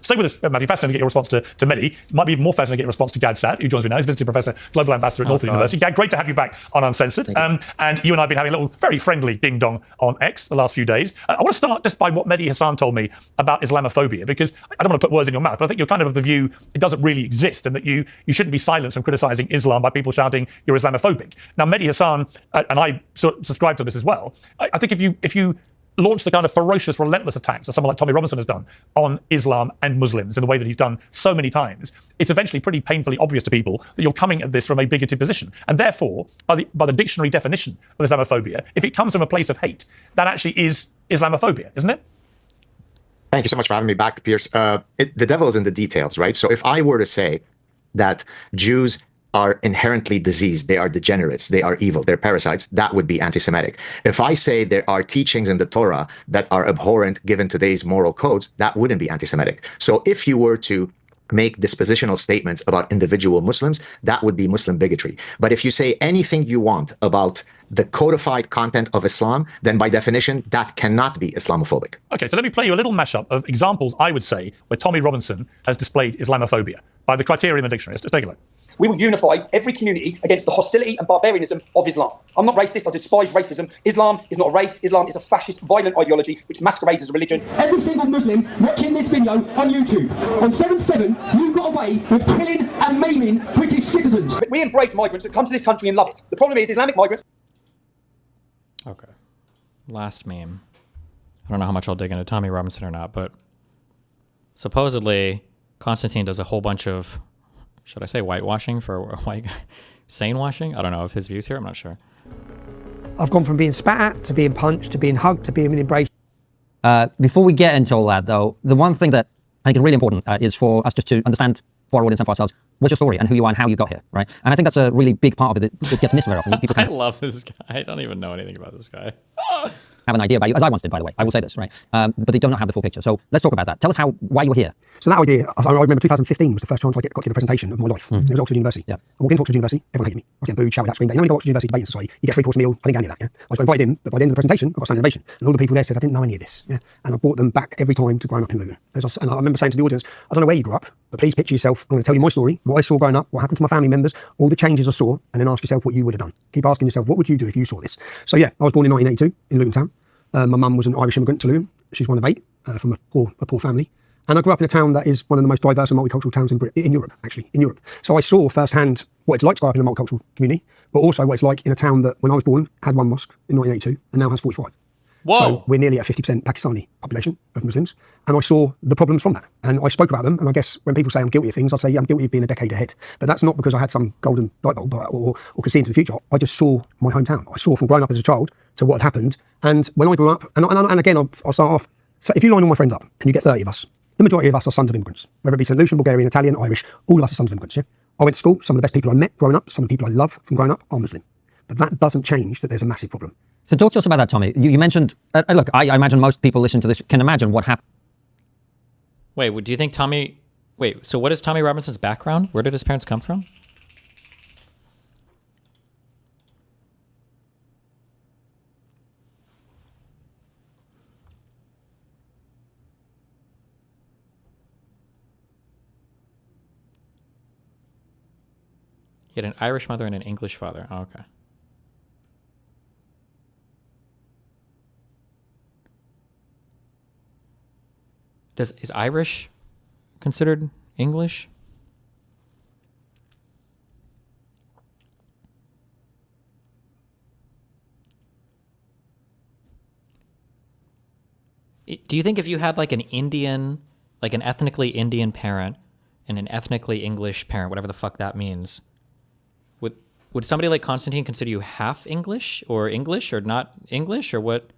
Stay with us, Matthew. Fascinating to get your response to Mehdi. It might be even more fascinating to get your response to Gad Saad, who joins me now. He's visiting professor, global ambassador at Northwood University. Gad, great to have you back on Uncensored. And you and I have been having a little very friendly ding-dong on X the last few days. I want to start just by what Mehdi Hassan told me about Islamophobia, because I don't want to put words in your mouth, but I think you're kind of the view it doesn't really exist, and that you shouldn't be silenced from criticising Islam by people shouting you're Islamophobic. Now, Mehdi Hassan, and I sort of subscribe to this as well, I think if you launch the kind of ferocious, relentless attacks that someone like Tommy Robinson has done on Islam and Muslims in the way that he's done so many times, it's eventually pretty painfully obvious to people that you're coming at this from a bigoted position. And therefore, by the dictionary definition of Islamophobia, if it comes from a place of hate, that actually is Islamophobia, isn't it? Thank you so much for having me back, Piers. The devil is in the details, right? So if I were to say that Jews are inherently diseased, they are degenerates, they are evil, they're parasites, that would be anti-Semitic. If I say there are teachings in the Torah that are abhorrent given today's moral codes, that wouldn't be anti-Semitic. So if you were to make dispositional statements about individual Muslims, that would be Muslim bigotry. But if you say anything you want about the codified content of Islam, then by definition, that cannot be Islamophobic. Okay, so let me play you a little mashup of examples, I would say, where Tommy Robinson has displayed Islamophobia by the criteria in the dictionary. Let's take a look. We will unify every community against the hostility and barbarianism of Islam. I'm not racist, I despise racism. Islam is not a race, Islam is a fascist, violent ideology which masquerades as a religion. Every single Muslim watching this video on YouTube, on 7/7, you got away with killing and maiming British citizens. But we embrace migrants that come to this country and love it. The problem is Islamic migrants... Okay. Last meme. I don't know how much I'll dig into Tommy Robinson or not, but supposedly Constantine does a whole bunch of, should I say whitewashing for a white guy? Sane washing? I don't know of his views here. I'm not sure. I've gone from being spat at, to being punched, to being hugged, to being embraced. Before we get into all that, though, the one thing that I think is really important is for us just to understand for our audience and for ourselves, what's your story and who you are and how you got here, right? And I think that's a really big part of it that gets missed very often. People I love this guy. I don't even know anything about this guy. have an idea about you, as I once did, by the way. I will say this, right? But they do not have the full picture. So let's talk about that. Tell us why you were here. So that idea, I remember 2015 was the first chance I got to the presentation of my life. It was Oxford University. Yeah. I walked into Oxford University, everyone hated me. I was getting booed, shouted at, screamed at. You know when you go to Oxford University Debating Society, you get a 3-course meal. I didn't get any of that, yeah? I was invited in, but by the end of the presentation, I got standing ovation. And all the people there said, I didn't know any of this, yeah? And I brought them back every time to growing up in Luton. And I remember saying to the audience, I don't know where you grew up, but please picture yourself. I'm going to tell you my story, what I saw growing up, what happened to my family members, all the changes I saw, and then ask yourself what you would have done. Keep asking yourself, what would you do if you saw this? So yeah, I was born in 1982 in Luton Town. My mum was an Irish immigrant to Luton. She's one of 8 from a poor family. And I grew up in a town that is one of the most diverse and multicultural towns in Europe, actually, in Europe. So I saw firsthand what it's like to grow up in a multicultural community, but also what it's like in a town that, when I was born, had one mosque in 1982 and now has 45. Whoa. So we're nearly at 50% Pakistani population of Muslims. And I saw the problems from that. And I spoke about them. And I guess when people say I'm guilty of things, I'd say, yeah, I'm guilty of being a decade ahead. But that's not because I had some golden light bulb or could see into the future. I just saw my hometown. I saw from growing up as a child to what had happened. And when I grew up, and again, I'll start off. So if you line all my friends up and you get 30 of us, the majority of us are sons of immigrants, whether it be St. Lucian, Bulgarian, Italian, Irish, all of us are sons of immigrants. Yeah? I went to school. Some of the best people I met growing up, some of the people I love from growing up are Muslim. But that doesn't change that there's a massive problem. So talk to us about that, Tommy. You mentioned, look, I imagine most people listening to this can imagine what happened. Wait, do you think Tommy... Wait, so what is Tommy Robinson's background? Where did his parents come from? He had an Irish mother and an English father. Oh, okay. Is Irish considered English? Do you think if you had like an Indian, like an ethnically Indian parent and an ethnically English parent, whatever the fuck that means, would somebody like Constantine consider you half English or not English or what?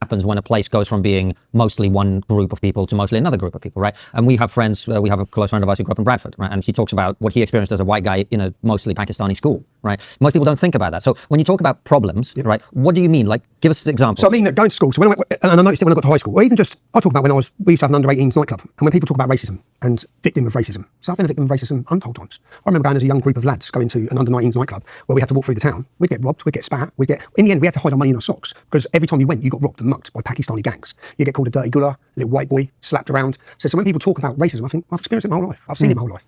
Happens when a place goes from being mostly one group of people to mostly another group of people, right? And we have friends, we have a close friend of ours who grew up in Bradford, right? And he talks about what he experienced as a white guy in a mostly Pakistani school, right? Most people don't think about that. So when you talk about problems, right, what do you mean? Like, give us the example. So I mean that going to school, so when I noticed it when I got to high school, or even just, I talk about when we used to have an under-18s nightclub, and when people talk about racism and victim of racism, so I've been a victim of racism untold times. I remember going as a young group of lads going to an under-19s nightclub where we had to walk through the town. We'd get robbed, we'd get spat, in the end we had to hide our money in our socks, because every time you went, you got robbed and mucked by Pakistani gangs. You get called a dirty gullah, little white boy, slapped around. So when people talk about racism, I think, I've experienced it my whole life. I've seen it my whole life.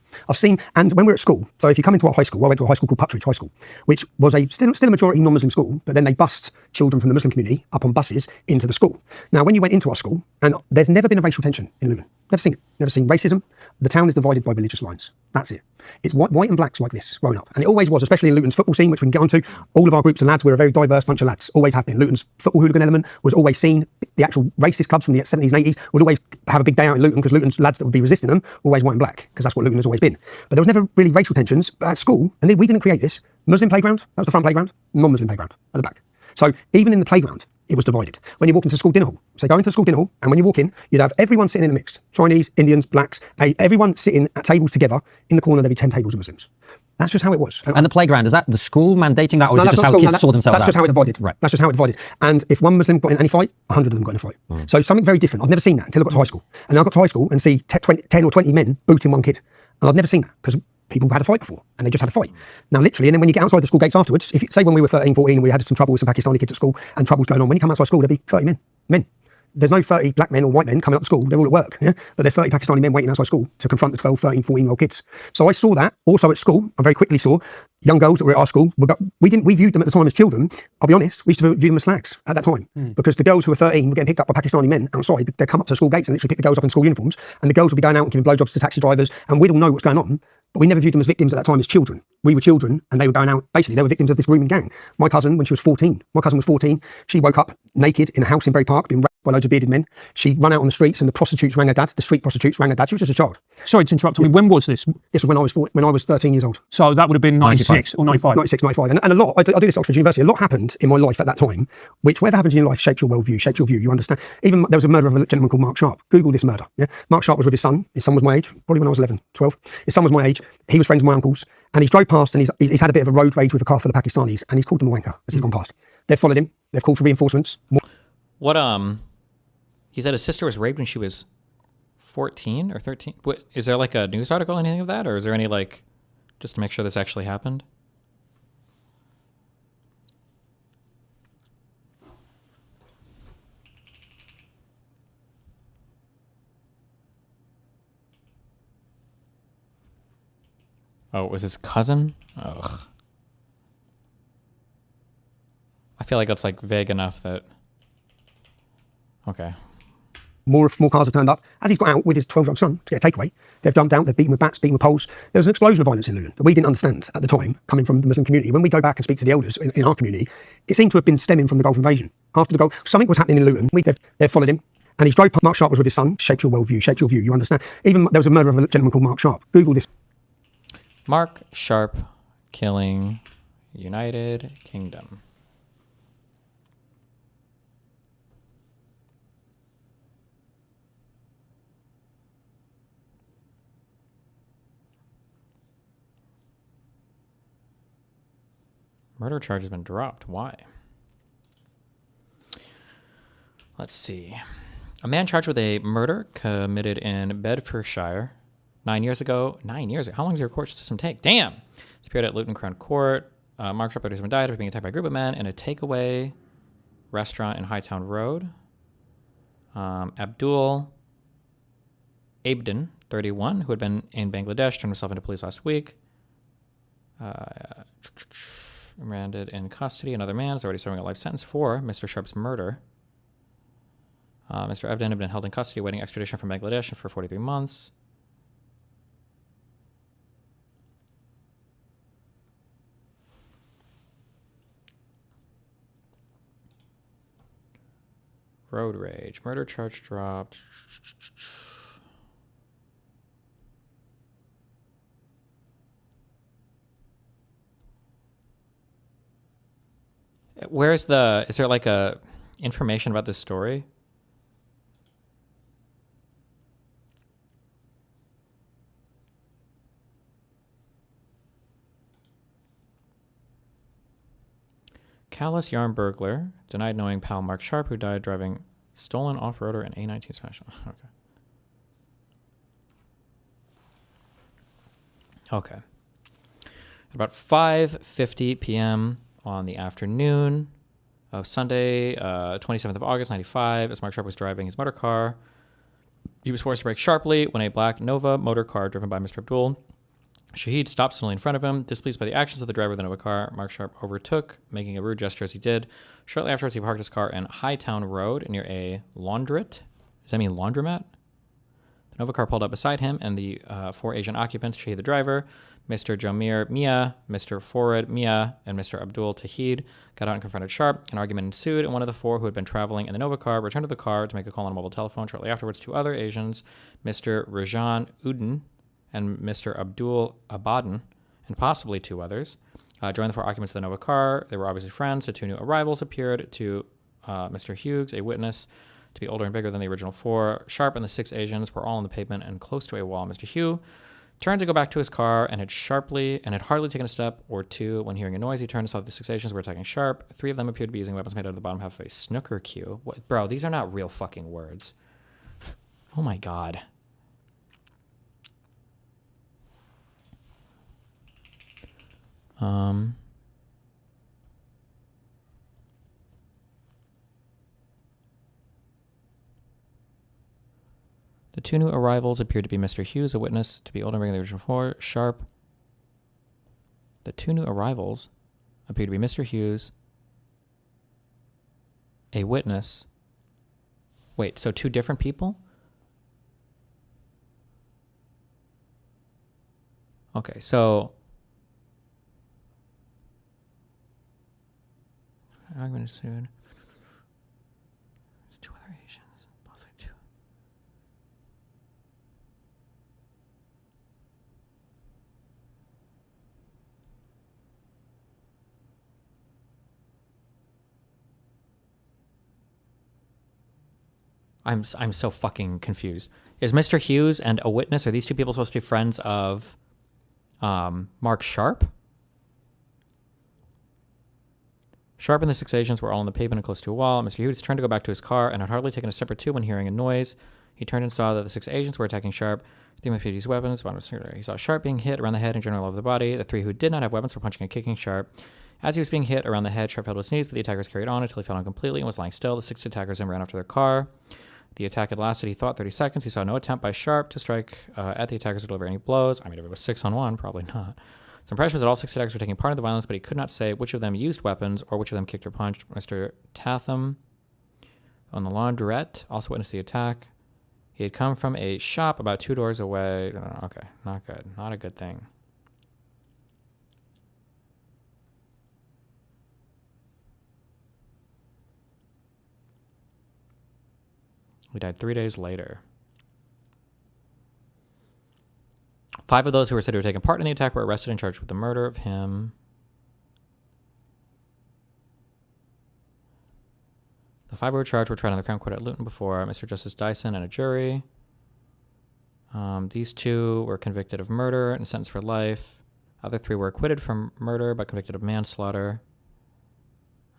And when we're at school, so if you come into our high school, I went to a high school called Puttridge High School, which was still a majority non-Muslim school, but then they bussed children from the Muslim community up on buses into the school. Now, when you went into our school, and there's never been a racial tension in Luton. Never seen it. Never seen racism. The town is divided by religious lines. That's it. It's white and blacks like this growing up. And it always was, especially in Luton's football scene, which we can get onto. All of our groups of lads, we're a very diverse bunch of lads. Always have been. Luton's football hooligan element was always seen. The actual racist clubs from the 70s and 80s would always have a big day out in Luton because Luton's lads that would be resisting them were always white and black, because that's what Luton has always been. But there was never really racial tensions at school, and we didn't create this. Muslim playground, that was the front playground. Non-Muslim playground at the back. So even in the playground, it was divided. When you walk into school dinner hall, so go into the school dinner hall, and when you walk in, you'd have everyone sitting in a mix. Chinese, Indians, blacks, everyone sitting at tables together. In the corner, there'd be 10 tables of Muslims. That's just how it was. And the playground, is that the school mandating that, or is it just how kids saw themselves out? That's just how it divided. Right. That's just how it divided. And if one Muslim got in any fight, 100 of them got in a fight. So something very different. I've never seen that until I got to high school. And then I got to high school and see 10 or 20 men booting one kid. And I've never seen that, because people had a fight before, and they just had a fight. Now, literally, and then when you get outside the school gates afterwards, if say when we were 13, 14, and we had some trouble with some Pakistani kids at school, and trouble's going on, when you come outside school, there'd be 30 men. There's no 30 black men or white men coming up to school. They're all at work, yeah? But there's 30 Pakistani men waiting outside school to confront the 12, 13, 14-year-old kids. So I saw that. Also at school, I very quickly saw young girls that were at our school. We viewed them at the time as children. I'll be honest, we used to view them as slags at that time, because the girls who were 13 were getting picked up by Pakistani men outside. They'd come up to school gates and literally pick the girls up in school uniforms, and the girls would be going out and giving blowjobs to taxi drivers, and we'd all know what's going on. But we never viewed them as victims at that time as children. We were children, and they were going out. Basically, they were victims of this grooming gang. My cousin, when she was 14, she woke up naked in a house in Bury Park, being raped by loads of bearded men. She ran out on the streets, and the prostitutes rang her dad. The street prostitutes rang her dad. She was just a child. Sorry to interrupt. I mean, when was this? This was when I was 13 years old. So that would have been 96 or 95? 96, 95. And a lot, I do this at Oxford University, a lot happened in my life at that time, which whatever happens in your life shapes your worldview, shapes your view, you understand. Even there was a murder of a gentleman called Mark Sharp. Google this murder. Yeah? Mark Sharp was with his son. His son was my age, probably when I was 11, 12. His son was my age. He was friends with my uncles, and he's drove past, and he's had a bit of a road rage with a car full of Pakistanis, and he's called them a wanker as he's gone past. They've followed him. They've called for reinforcements. What, he said his sister was raped when she was 14 or 13. What, is there like a news article or anything of that? Or is there any, like, just to make sure this actually happened? Oh, it was his cousin? Ugh. I feel like that's like vague enough that... Okay. More cars have turned up. As he's got out with his 12-year-old son to get a takeaway, they've jumped out, they've beaten with bats, beaten with poles. There was an explosion of violence in Luton that we didn't understand at the time, coming from the Muslim community. When we go back and speak to the elders in our community, it seemed to have been stemming from the Gulf invasion. After the Gulf, something was happening in Luton. They've followed him. And he's drove past. Mark Sharp was with his son. Shapes your worldview, shapes your view, you understand. Even there was a murder of a gentleman called Mark Sharp. Google this. Mark Sharp killing United Kingdom. Murder charge has been dropped. Why? Let's see. A man charged with a murder committed in Bedfordshire 9 years ago. 9 years ago? How long does your court system take? Damn! It's appeared at Luton Crown Court. Mark Sharp has been died after being attacked by a group of men in a takeaway restaurant in Hightown Road. Abdul Abdin, 31, who had been in Bangladesh, turned himself into police last week. Remanded in custody. Another man is already serving a life sentence for Mr. Sharp's murder. Mr. Abdin had been held in custody awaiting extradition from Bangladesh for 43 months. Road rage. Murder charge dropped. Where's the... Is there like a information about this story? Callous yarn burglar denied knowing pal Mark Sharp, who died driving stolen off-roader in A19 Special. Okay. Okay. At about 5:50 p.m. on the afternoon of Sunday, 27th of August, 95, as Mark Sharp was driving his motor car, he was forced to brake sharply when a black Nova motor car driven by Mr. Abdul Shahid stopped suddenly in front of him. Displeased by the actions of the driver of the Nova car, Mark Sharp overtook, making a rude gesture as he did. Shortly afterwards, he parked his car in Hightown Road near a laundrette. Does that mean laundromat? The Nova car pulled up beside him, and the 4 Asian occupants, Shahid the driver, Mr. Jamir Mia, Mr. Forad Mia, and Mr. Abdul Tahid, got out and confronted Sharp. An argument ensued, and one of the 4 who had been traveling in the Nova car returned to the car to make a call on a mobile telephone. Shortly afterwards, 2 other Asians, Mr. Rajan Udin and Mr. Abdul Abadan, and possibly 2 others, joined the 4 occupants of the Nova car. They were obviously friends. The 2 new arrivals appeared to Mr. Hughes, a witness, to be older and bigger than the original 4. Sharp and the 6 Asians were all on the pavement and close to a wall. Mr. Hugh turned to go back to his car and had hardly taken a step or 2 when hearing a noise. He turned and saw that the 6 Asians were attacking Sharp. 3 of them appeared to be using weapons made out of the bottom half of a snooker cue. What, bro, these are not real fucking words. Oh my god. The 2 new arrivals appeared to be Mr. Hughes, a witness, to be older than the original 4. Sharp. The 2 new arrivals appeared to be Mr. Hughes, a witness. Wait, so 2 different people? Okay, so... Argument ensued. There's 2 other Asians, possibly 2. I'm so fucking confused. Is Mr. Hughes and a witness, are these 2 people supposed to be friends of Mark Sharp? Sharp and the 6 Asians were all on the pavement and close to a wall. Mr. Hughes turned to go back to his car and had hardly taken a step or 2 when hearing a noise. He turned and saw that the 6 Asians were attacking Sharp. They might use weapons. He saw Sharp being hit around the head and generally all over the body. The 3 who did not have weapons were punching and kicking Sharp. As he was being hit around the head, Sharp held his knees, but the attackers carried on until he fell down completely and was lying still. The 6 attackers then ran after their car. The attack had lasted, he thought, 30 seconds. He saw no attempt by Sharp to strike at the attackers or deliver any blows. I mean, if it was 6-on-1, probably not. His impression was that all 6 attackers were taking part in the violence, but he could not say which of them used weapons or which of them kicked or punched. Mr. Tatham on the laundrette also witnessed the attack. He had come from a shop about 2 doors away. Okay, not good. Not a good thing. He died 3 days later. 5 of those who were said to have taken part in the attack were arrested and charged with the murder of him. The 5 who were charged were tried on the Crown Court at Luton before Mr. Justice Dyson and a jury. These 2 were convicted of murder and sentenced for life. Other 3 were acquitted from murder but convicted of manslaughter.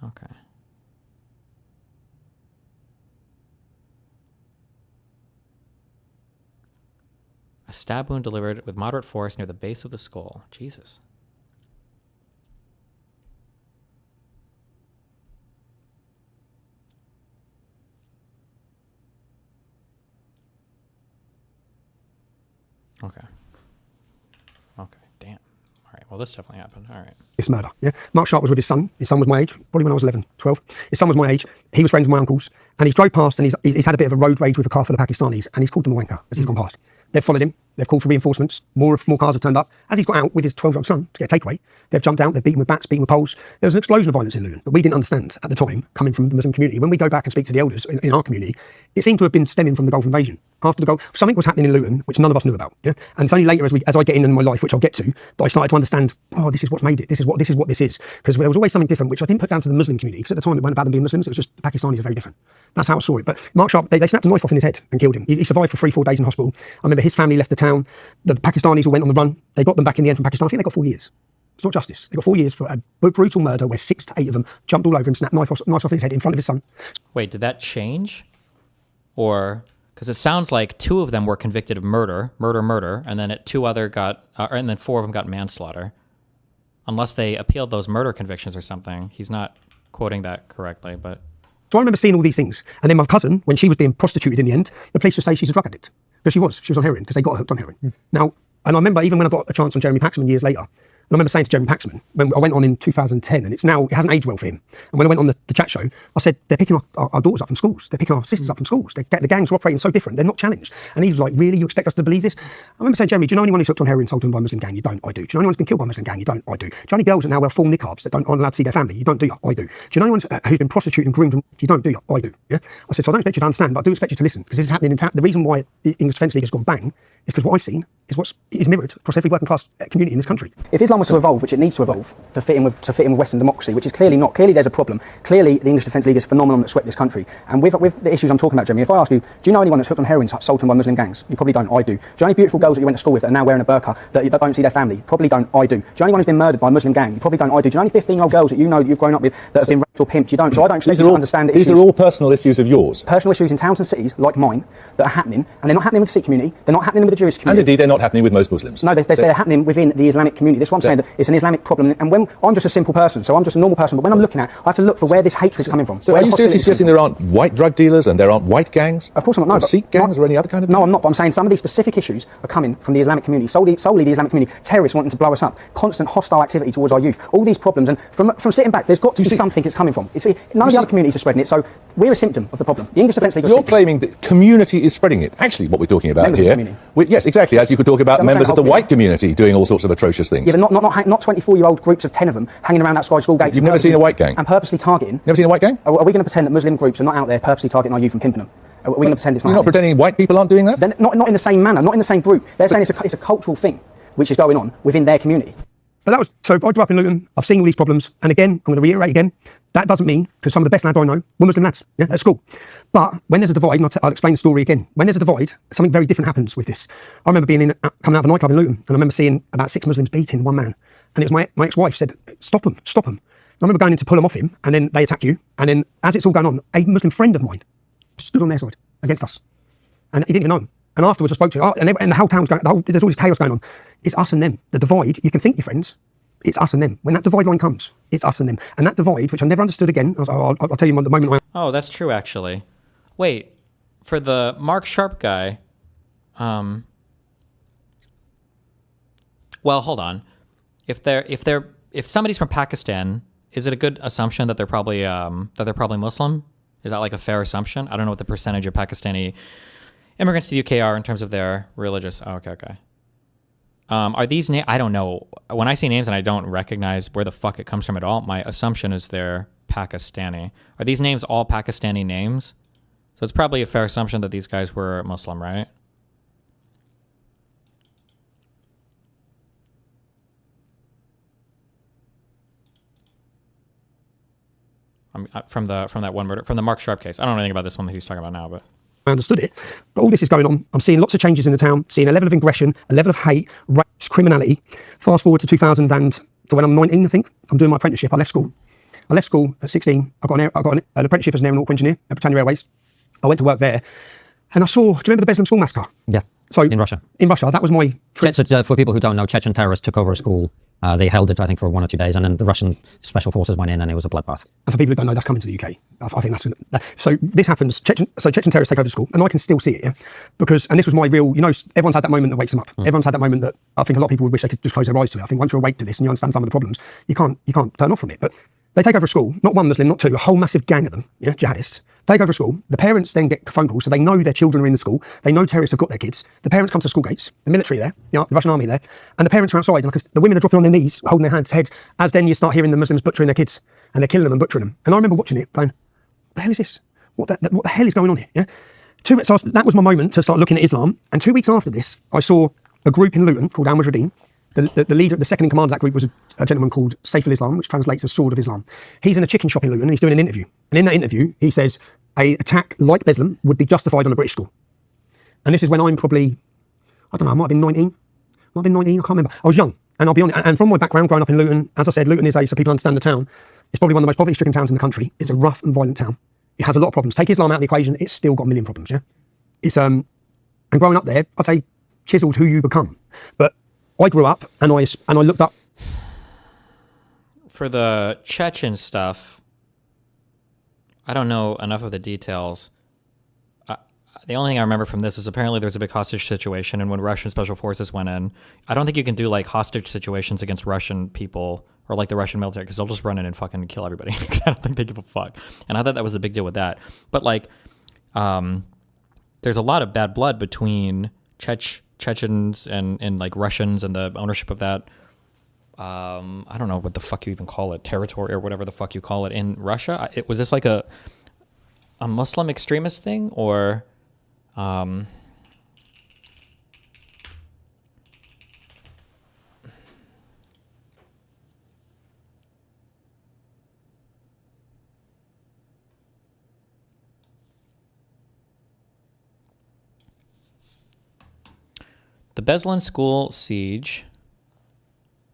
Okay. A stab wound delivered with moderate force near the base of the skull. Jesus. Okay. Okay, damn. All right, well, this definitely happened. All right. This murder, yeah? Mark Sharp was with his son. His son was my age, probably when I was 11, 12. His son was my age. He was friends with my uncles. And he's drove past and he's had a bit of a road rage with a car full of Pakistanis. And he's called them a wanker as he's gone past. They've followed him. They've called for reinforcements. More cars have turned up. As he's got out with his 12-year-old son to get a takeaway, they've jumped out. They've beaten with bats, beaten with poles. There was an explosion of violence in Luton that we didn't understand at the time, coming from the Muslim community. When we go back and speak to the elders in our community, it seemed to have been stemming from the Gulf invasion. After the Gulf, something was happening in Luton which none of us knew about. Yeah? And it's only later as I get in my life, which I'll get to, that I started to understand. Oh, this is what's made it. This is what this is. Because there was always something different, which I didn't put down to the Muslim community. Because at the time it wasn't about them being Muslims. It was just the Pakistanis are very different. That's how I saw it. But Mark Sharp, they snapped a knife off in his head and killed him. He survived for 3-4 days in hospital. I remember his family left the town. The Pakistanis all went on the run. They got them back in the end from Pakistan. I think they got 4 years. It's not justice. They got 4 years for a brutal murder where 6 to 8 of them jumped all over him, snapped knives off his head in front of his son. Wait, did that change? Or, because it sounds like 2 of them were convicted of murder, and then 2 other got, and then 4 of them got manslaughter. Unless they appealed those murder convictions or something. He's not quoting that correctly, but... So I remember seeing all these things. And then my cousin, when she was being prostituted in the end, the police would say she's a drug addict. Because she was on heroin, because they got her hooked on heroin. Now, and I remember even when I got a chance on Jeremy Paxman years later, and I remember saying to Jeremy Paxman, when I went on in 2010, and it hasn't aged well for him. And when I went on the chat show, I said, they're picking our daughters up from schools. They're picking our sisters up from schools. The gangs are operating so different. They're not challenged. And he was like, really? You expect us to believe this? I remember saying, Jeremy, do you know anyone who's hooked on heroin sold to them by a Muslim gang? You don't. I do. Do you know anyone who's been killed by a Muslim gang? You don't. I do. Do you know any girls that now wear full niqabs that aren't allowed to see their family? You don't, do you? I do. Do you know anyone who's been prostituted and groomed? You don't, do you? I do. Yeah? I said, so I don't expect you to understand, but I do expect you to listen, because this is happening in town. The reason why the English Defence League has gone bang is because what I've seen is mirrored across every working class community in this country. If Islam was to evolve, which it needs to evolve to fit in with Western democracy, which is clearly not. Clearly, there's a problem. Clearly, the English Defence League is a phenomenon that swept this country. And with the issues I'm talking about, Jeremy, if I ask you, do you know anyone that's hooked on heroin sold to them by Muslim gangs? You probably don't. I do. Do you know any beautiful girls that you went to school with that are now wearing a burqa that don't see their family? Probably don't. I do. Do you know anyone who's been murdered by a Muslim gang? You probably don't. I do. Do you know any 15-year-old girls that you know that you've grown up with that have been raped or pimped? You don't. So I don't expect you to understand These are all personal issues of yours. Personal issues in towns and cities like mine that are happening, and they're not happening with the Sikh community. They're not happening with the Jewish community. And indeed, they're not happening with most Muslims. No, they're happening within the Islamic community. That's what I'm saying, that it's an Islamic problem. And when I'm just a simple person, so I'm just a normal person, but when I'm looking at, I have to look for where this hatred is coming from. So are you seriously suggesting there aren't white drug dealers and there aren't white gangs? Of course I'm not. No, or Sikh gangs or any other kind of... No, I'm not. But I'm saying some of these specific issues are coming from the Islamic community, solely the Islamic community. Terrorists wanting to blow us up, constant hostile activity towards our youth. All these problems, and from sitting back, there's got to be something it's coming from. None of the other communities are spreading it, so we're a symptom of the problem. The English Defence League. You're claiming that community is spreading it. Actually, what we're talking about here, yes, exactly. As you could talk about members of the white community doing all sorts of atrocious things. Yeah, but not 24-year-old groups of 10 of them hanging around outside school gates. You've never seen a white gang? And purposely targeting. Never seen a white gang? Are we going to pretend that Muslim groups are not out there purposely targeting our youth and pimping them? Are we going to pretend it's not? You're not pretending white people aren't doing that? They're not in the same manner, not in the same group. They're saying it's a cultural thing which is going on within their community. So I grew up in Luton. I've seen all these problems, and again, I'm going to reiterate again. That doesn't mean, because some of the best lads I know were Muslim lads, at school. But when there's a divide, and I'll explain the story again. When there's a divide, something very different happens with this. I remember coming out of a nightclub in Luton, and I remember seeing about 6 Muslims beating one man, and it was my ex-wife said, "Stop them, stop them." I remember going in to pull them off him, and then they attack you, and then as it's all going on, a Muslim friend of mine stood on their side against us, and he didn't even know him. And afterwards I spoke to him, and the whole town's going, there's all this chaos going on. It's us and them. The divide, you can think you're friends, it's us and them. When that divide line comes, it's us and them. And that divide, which I never understood again, I'll tell you the moment Oh, that's true, actually. Wait, for the Mark Sharp guy, well, hold on. If somebody's from Pakistan, is it a good assumption that they're probably Muslim? Is that like a fair assumption? I don't know what the percentage of Pakistani immigrants to the UK are in terms of their religious. Oh, okay. Are these names? I don't know. When I see names and I don't recognize where the fuck it comes from at all, my assumption is they're Pakistani. Are these names all Pakistani names? So it's probably a fair assumption that these guys were Muslim, right? From that one murder, from the Mark Sharp case. I don't know anything about this one that he's talking about now, but I understood it. But all this is going on. I'm seeing lots of changes in the town, seeing a level of aggression, a level of hate, rapes, criminality. Fast forward to 2000 and to when I'm 19, I think. I'm doing my apprenticeship. I left school at 16. I got an apprenticeship as an aeronautical engineer at Britannia Airways. I went to work there, and I saw. Do you remember the Beslan school massacre? Yeah. So in Russia. In Russia, that was my trip. For people who don't know, Chechen terrorists took over a school. They held it, I think, for 1 or 2 days, and then the Russian special forces went in, and it was a bloodbath. And for people who don't know, that's coming to the UK. I think that's so. This happens. Chechen terrorists take over the school, and I can still see it, yeah? Because, and this was my real. Everyone's had that moment that wakes them up. Everyone's had that moment that I think a lot of people would wish they could just close their eyes to it. I think once you're awake to this and you understand some of the problems, you can't turn off from it. But they take over a school, not one Muslim, not two, a whole massive gang of them, yeah, jihadists. Take over a school. The parents then get phone calls, so they know their children are in the school. They know terrorists have got their kids. The parents come to school gates, the military there, the Russian army there, and the parents are outside. And the women are dropping on their knees, holding their heads, as then you start hearing the Muslims butchering their kids, and they're killing them and butchering them. And I remember watching it, going, "What the hell is this? What the hell is going on here?" Yeah. That was my moment to start looking at Islam. And 2 weeks after this, I saw a group in Luton called Al Mujahideen. The leader, the second in command of that group was a gentleman called Saif al-Islam, which translates as Sword of Islam. He's in a chicken shop in Luton and he's doing an interview. And in that interview, he says an attack like Beslan would be justified on a British school. And this is when I'm probably, I don't know, I might have been 19. I can't remember. I was young. And I'll be honest, and from my background, growing up in Luton, as I said, Luton is so people understand the town, it's probably one of the most poverty-stricken towns in the country. It's a rough and violent town. It has a lot of problems. Take Islam out of the equation, it's still got a million problems, yeah? It's, and growing up there, I'd say chisels who you become. But I grew up and I looked up. For the Chechen stuff, I don't know enough of the details. The only thing I remember from this is apparently there's a big hostage situation, and when Russian special forces went in, I don't think you can do like hostage situations against Russian people or like the Russian military, because they'll just run in and fucking kill everybody. Because I don't think they give a fuck. And I thought that was a big deal with that. But like, there's a lot of bad blood between Chechens and like Russians and the ownership of that. I don't know what the fuck you even call it, territory or whatever the fuck you call it in Russia. Was this like a Muslim extremist thing, or the Beslan school siege,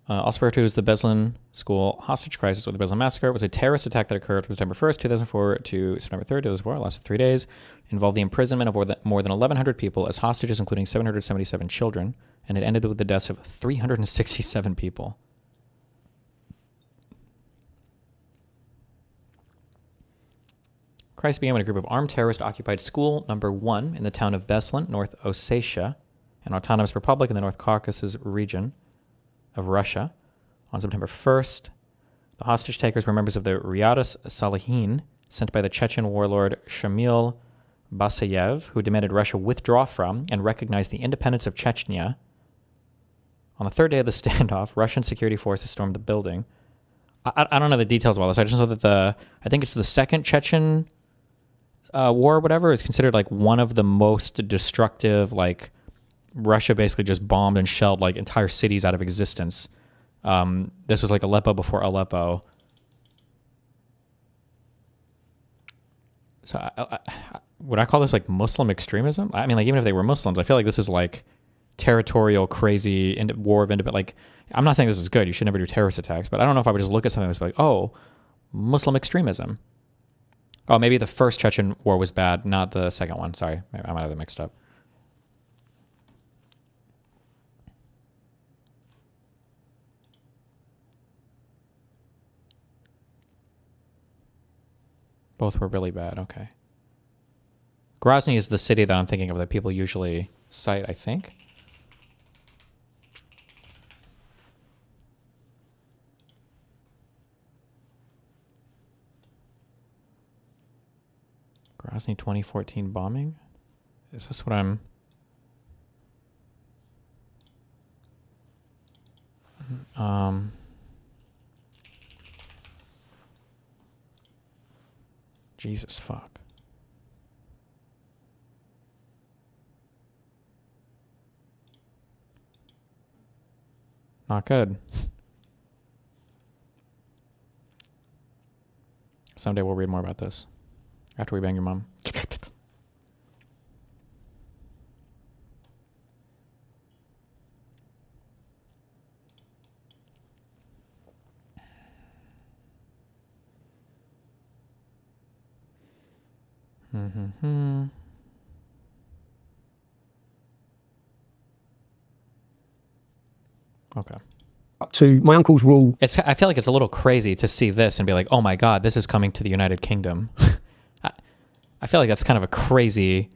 also referred to as the Beslan school hostage crisis or the Beslan massacre, was a terrorist attack that occurred from September 1st, 2004 to September 3rd, 2004, lasted 3 days, involved the imprisonment of more than 1,100 people as hostages, including 777 children, and it ended with the deaths of 367 people. Crisis began when a group of armed terrorists occupied school number 1 in the town of Beslan, North Ossetia, an autonomous republic in the North Caucasus region of Russia. On September 1st, the hostage takers were members of the Riyadus Salihin, sent by the Chechen warlord Shamil Basayev, who demanded Russia withdraw from and recognize the independence of Chechnya. On the third day of the standoff, Russian security forces stormed the building. I don't know the details about this. I just know that I think it's the second Chechen war or whatever, is considered like one of the most destructive, like Russia basically just bombed and shelled like entire cities out of existence. This was like Aleppo before Aleppo. So would I call this like Muslim extremism? I mean, like even if they were Muslims, I feel like this is like territorial, crazy war of independence. Like, I'm not saying this is good. You should never do terrorist attacks, but I don't know if I would just look at something that's like, oh, Muslim extremism. Oh, maybe the first Chechen war was bad, not the second one. Sorry, I might have them mixed up. Both were really bad. Okay. Grozny is the city that I'm thinking of that people usually cite, I think. Grozny 2014 bombing? Is this what I'm... Jesus fuck. Not good. Someday we'll read more about this. After we bang your mom. Okay. Up to my uncle's rule. I feel like it's a little crazy to see this and be like, oh my God, this is coming to the United Kingdom. I feel like that's kind of a crazy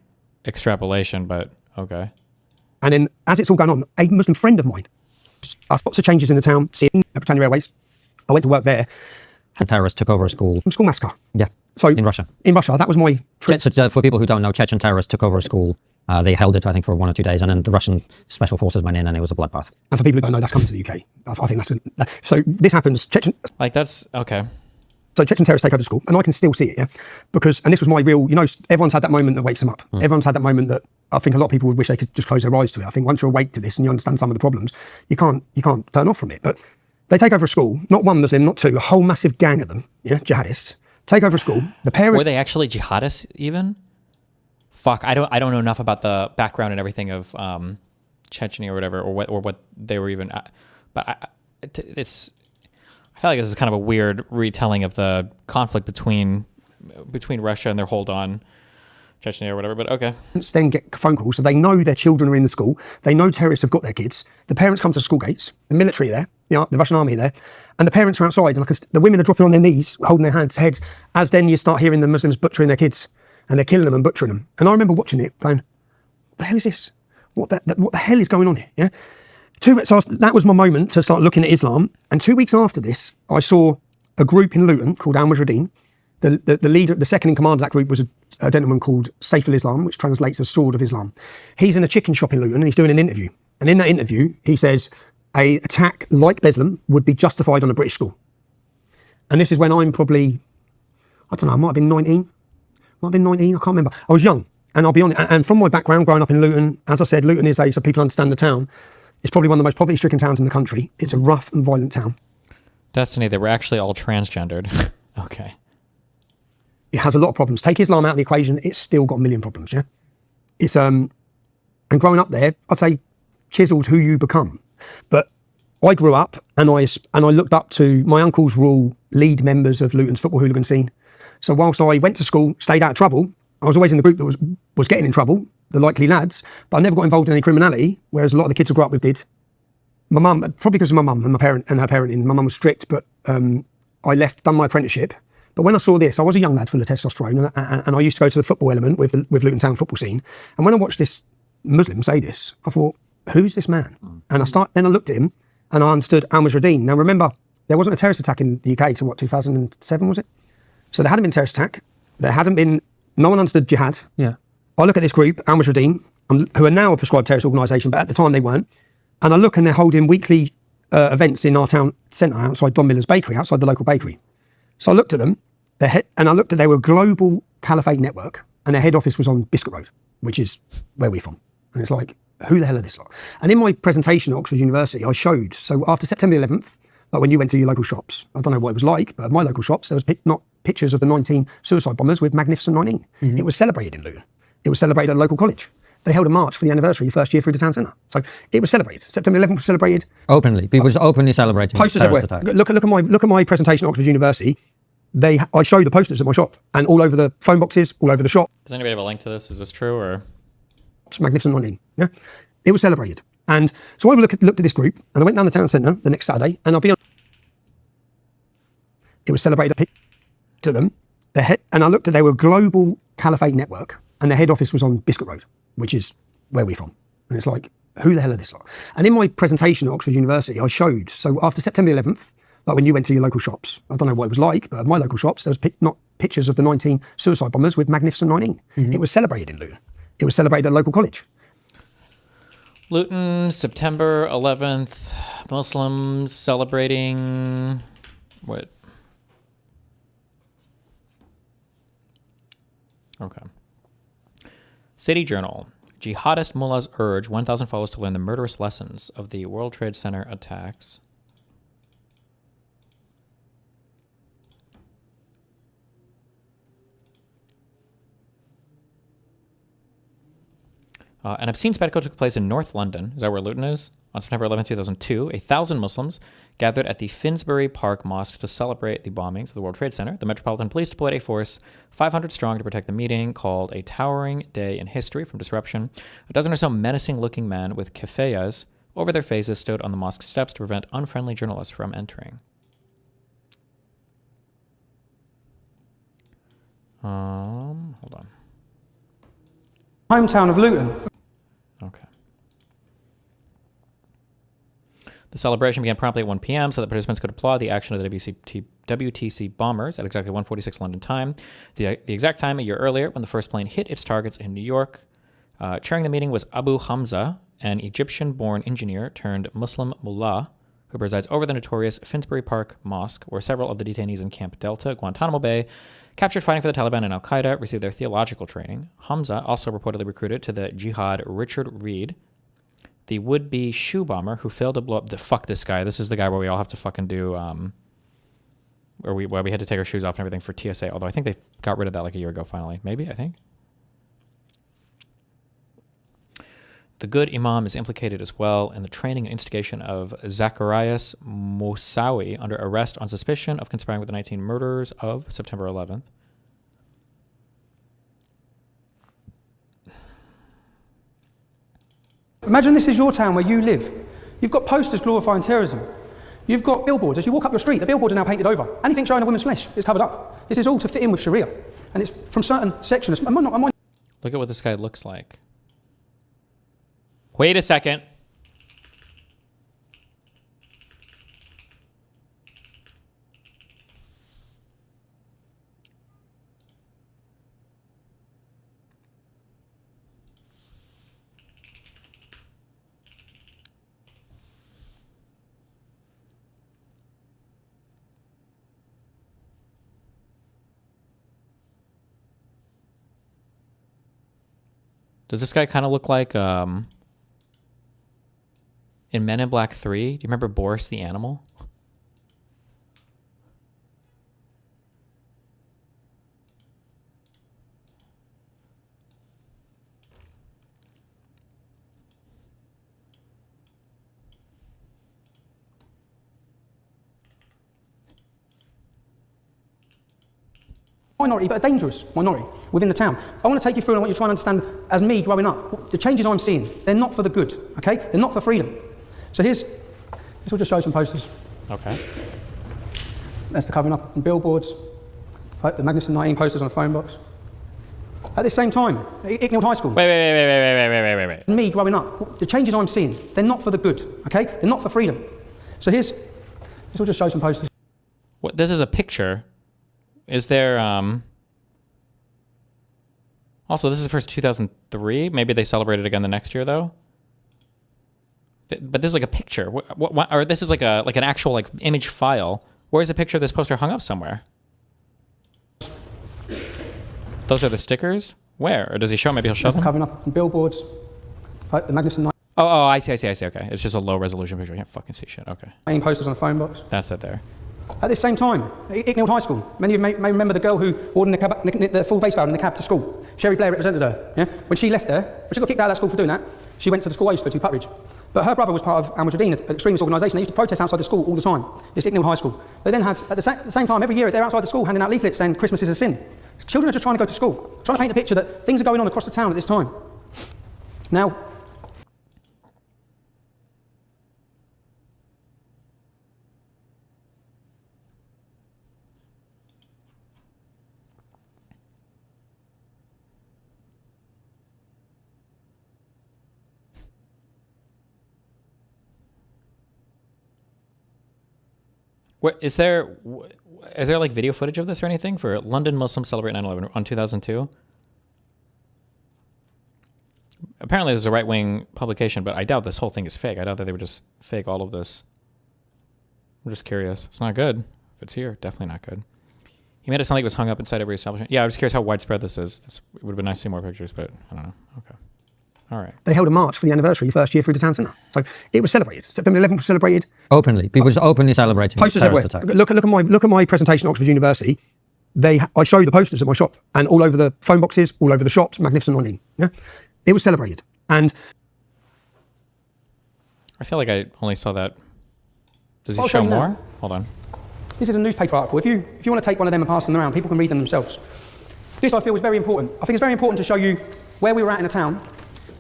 extrapolation, but okay. And then as it's all going on, a Muslim friend of mine, lots of changes in the town, seeing Britannia Airways. I went to work there. Terrorists took over a school. School massacre. Yeah. So in Russia. In Russia, that was my trip. So for people who don't know, Chechen terrorists took over a school. They held it, I think, for 1 or 2 days, and then the Russian special forces went in, and it was a bloodbath. And for people who don't know, that's coming to the UK. I think that's so. This happens. Chechen. Like that's okay. So Chechen terrorists take over the school, and I can still see it, yeah, because and this was my real. You know, everyone's had that moment that wakes them up. Everyone's had that moment that I think a lot of people would wish they could just close their eyes to it. I think once you're awake to this and you understand some of the problems, you can't turn off from it. But they take over a school, not one Muslim, not two, a whole massive gang of them, yeah, jihadists. Take over a school. The parents were they actually jihadists even? Fuck, I don't know enough about the background and everything of Chechnya or whatever, or what they were even. But it's. I feel like this is kind of a weird retelling of the conflict between Russia and their hold on Chechnya or whatever. But okay. Then get phone calls, so they know their children are in the school. They know terrorists have got their kids. The parents come to the school gates. The military are there, the Russian army are there, and the parents are outside. And the women are dropping on their knees, holding their heads. As then you start hearing the Muslims butchering their kids. And they're killing them and butchering them. And I remember watching it, going, "What the hell is this? What the hell is going on here?" Yeah. So that was my moment to start looking at Islam. And 2 weeks after this, I saw a group in Luton called Al Mujahideen. The leader, the second in command of that group was a gentleman called Saif al-Islam, which translates as Sword of Islam. He's in a chicken shop in Luton and he's doing an interview. And in that interview, he says a attack like Beslan would be justified on a British school. And this is when I'm probably, I don't know, I might have been 19. I can't remember. I was young, and I'll be honest, and from my background growing up in Luton, as I said, Luton is so people understand the town, it's probably one of the most poverty-stricken towns in the country. It's a rough and violent town. Destiny, they were actually all transgendered. Okay. It has a lot of problems. Take Islam out of the equation, it's still got a million problems, yeah? It's, and growing up there, I'd say chiseled who you become. But I grew up, and I looked up to my uncle's rule lead members of Luton's football hooligan scene. So whilst I went to school, stayed out of trouble, I was always in the group that was getting in trouble, the likely lads, but I never got involved in any criminality, whereas a lot of the kids I grew up with did. My mum, probably because of my mum and my parent and her parenting, my mum was strict, but I done my apprenticeship. But when I saw this, I was a young lad full of testosterone, and I used to go to the football element with Luton Town football scene. And when I watched this Muslim say this, I thought, who's this man? And then I looked at him, and I understood Al Mujahideen. Now remember, there wasn't a terrorist attack in the UK till 2007, was it? So there hadn't been a terrorist attack. No one understood jihad. Yeah. I look at this group, Al Mujahideen, who are now a prescribed terrorist organisation, but at the time they weren't. And I look and they're holding weekly events in our town centre outside Don Miller's bakery, outside the local bakery. So I looked at them, they were a global caliphate network, and their head office was on Biscuit Road, which is where we're from. And it's like, who the hell are this lot? And in my presentation at Oxford University, I showed, so after September 11th, like when you went to your local shops, I don't know what it was like, but at my local shops, there was not pictures of the 19 suicide bombers with Magnificent 19. It was celebrated in Luton. It was celebrated at a local college. They held a march for the anniversary, first year through the town centre. So it was celebrated. September 11th was celebrated. Openly. People just openly celebrating posters terrorist everywhere. attack. Look at my presentation at Oxford University. I showed the posters at my shop, and all over the phone boxes, all over the shop. Does anybody have a link to this? Is this true or? It's Magnificent 19. Yeah, it was celebrated. And so I looked at this group, and I went down the town centre the next Saturday, and I'll be honest, it was celebrated to them. And I looked at, they were a global caliphate network, and their head office was on Biscuit Road, which is where we're from. And it's like, who the hell are this lot? And in my presentation at Oxford University, I showed, so after September 11th, like when you went to your local shops, I don't know what it was like, but at my local shops, there was not pictures of the 19 suicide bombers with Magnificent 19. It was celebrated in Luton. It was celebrated at a local college. Luton, September 11th, Muslims celebrating what? Okay. City Journal. Jihadist mullahs urge 1,000 followers to learn the murderous lessons of the World Trade Center attacks. An obscene spectacle took place in North London. Is that where Luton is? On September 11, 2002, 1,000 Muslims gathered at the Finsbury Park Mosque to celebrate the bombings of the World Trade Center. The Metropolitan Police deployed a force 500 strong to protect the meeting, called a towering day in history from disruption. A dozen or so menacing-looking men with keffiyehs over their faces stood on the mosque steps to prevent unfriendly journalists from entering. Hold on. Hometown of Luton. Okay. The celebration began promptly at 1 p.m. so that participants could applaud the action of the WTC bombers at exactly 1:46 London time, the exact time a year earlier when the first plane hit its targets in New York. Chairing the meeting was Abu Hamza, an Egyptian-born engineer turned Muslim mullah who presides over the notorious Finsbury Park Mosque, where several of the detainees in Camp Delta, Guantanamo Bay, captured fighting for the Taliban and Al-Qaeda, received their theological training. Hamza also reportedly recruited to the jihad Richard Reed, the would-be shoe bomber who failed to blow up fuck this guy. This is the guy where we all have to fucking do, where we had to take our shoes off and everything for TSA, although I think they got rid of that like a year ago finally. Maybe, I think. The good imam is implicated as well in the training and instigation of Zacharias Moussaoui under arrest on suspicion of conspiring with the 19 murders of September 11th. Imagine this is your town where you live. You've got posters glorifying terrorism. You've got billboards. As you walk up the street, the billboards are now painted over. Anything showing a woman's flesh is covered up. This is all to fit in with Sharia. And it's from certain sections. Look at what this guy looks like. Wait a second. Does this guy kind of look like, in Men in Black 3, do you remember Boris the Animal? Minority, but a dangerous minority within the town. I want to take you through and I want you to try and understand, as me growing up, the changes I'm seeing, they're not for the good, okay? They're not for freedom. So this will just show some posters. Okay. That's the covering up and billboards, the Magnificent 19 posters on a phone box. At the same time, Icknield High School. Wait. Me growing up, the changes I'm seeing, they're not for the good, okay? They're not for freedom. So this will just show some posters. What? This is a picture. Is there, also, this is first 2003. Maybe they celebrated again the next year, though. But this is like a picture. Or this is like an actual like image file. Where's a picture of this poster hung up somewhere? Those are the stickers? Where? Or does he show? Maybe he'll show them? Covering up and billboards, the Magnificent 19. Oh, I see. Okay. It's just a low resolution picture. I can't fucking see shit. Okay. Posters on a phone box. That's it there. At the same time, Icknield High School. Many of you may remember the girl who ordered the full face veil in the cab to school. Sherry Blair represented her. Yeah? When she left there, when she got kicked out of that school for doing that, she went to the school I used to go to, Putridge. But her brother was part of Al-Mujahideen, an extremist organisation. They used to protest outside the school all the time. This Icknield High School. They then had, at the same time, every year, they're outside the school handing out leaflets saying Christmas is a sin. Children are just trying to go to school, trying to paint a picture that things are going on across the town at this time. Now, What is there? Is there like video footage of this or anything for London Muslims celebrate 9/11 on 2002? Apparently, there's a right-wing publication, but I doubt this whole thing is fake. I doubt that they would just fake all of this. I'm just curious. It's not good. If it's here, definitely not good. He made it sound like it was hung up inside every establishment. Yeah, I was curious how widespread this is. It would have been nice to see more pictures, but I don't know. Okay. All right. They held a march for the anniversary, first year through the town centre. So it was celebrated. September 11th was celebrated. Openly. People just openly celebrating. Posters everywhere. Look at my presentation at Oxford University. I show you the posters at my shop, and all over the phone boxes, all over the shops, magnificent awning. Yeah? It was celebrated. And I feel like I only saw that. Does he I'll show show you more? now. Hold on. This is a newspaper article. If you want to take one of them and pass them around, people can read them themselves. This I feel is very important. I think it's very important to show you where we were at in a town.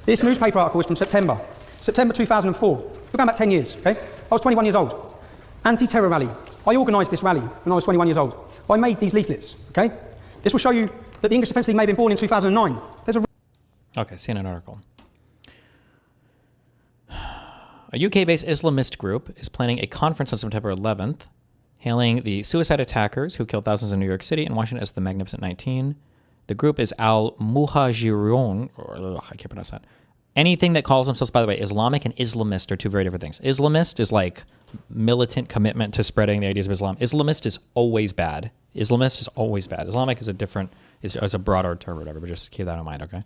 This newspaper article is from September 2004. We're going back 10 years, okay? I was 21 years old. Anti-terror rally. I organised this rally when I was 21 years old. I made these leaflets, okay? This will show you that the English Defence League may have been born in 2009. There's a... Okay, CNN article. A UK-based Islamist group is planning a conference on September 11th, hailing the suicide attackers who killed thousands in New York City and Washington as the Magnificent 19. The group is Al-Muhajirun, or I can't pronounce that. Anything that calls themselves, by the way, Islamic and Islamist are two very different things. Islamist is like militant commitment to spreading the ideas of Islam. Islamist is always bad. Islamist is always bad. Islamic is a different, is a broader term or whatever, but just keep that in mind, okay?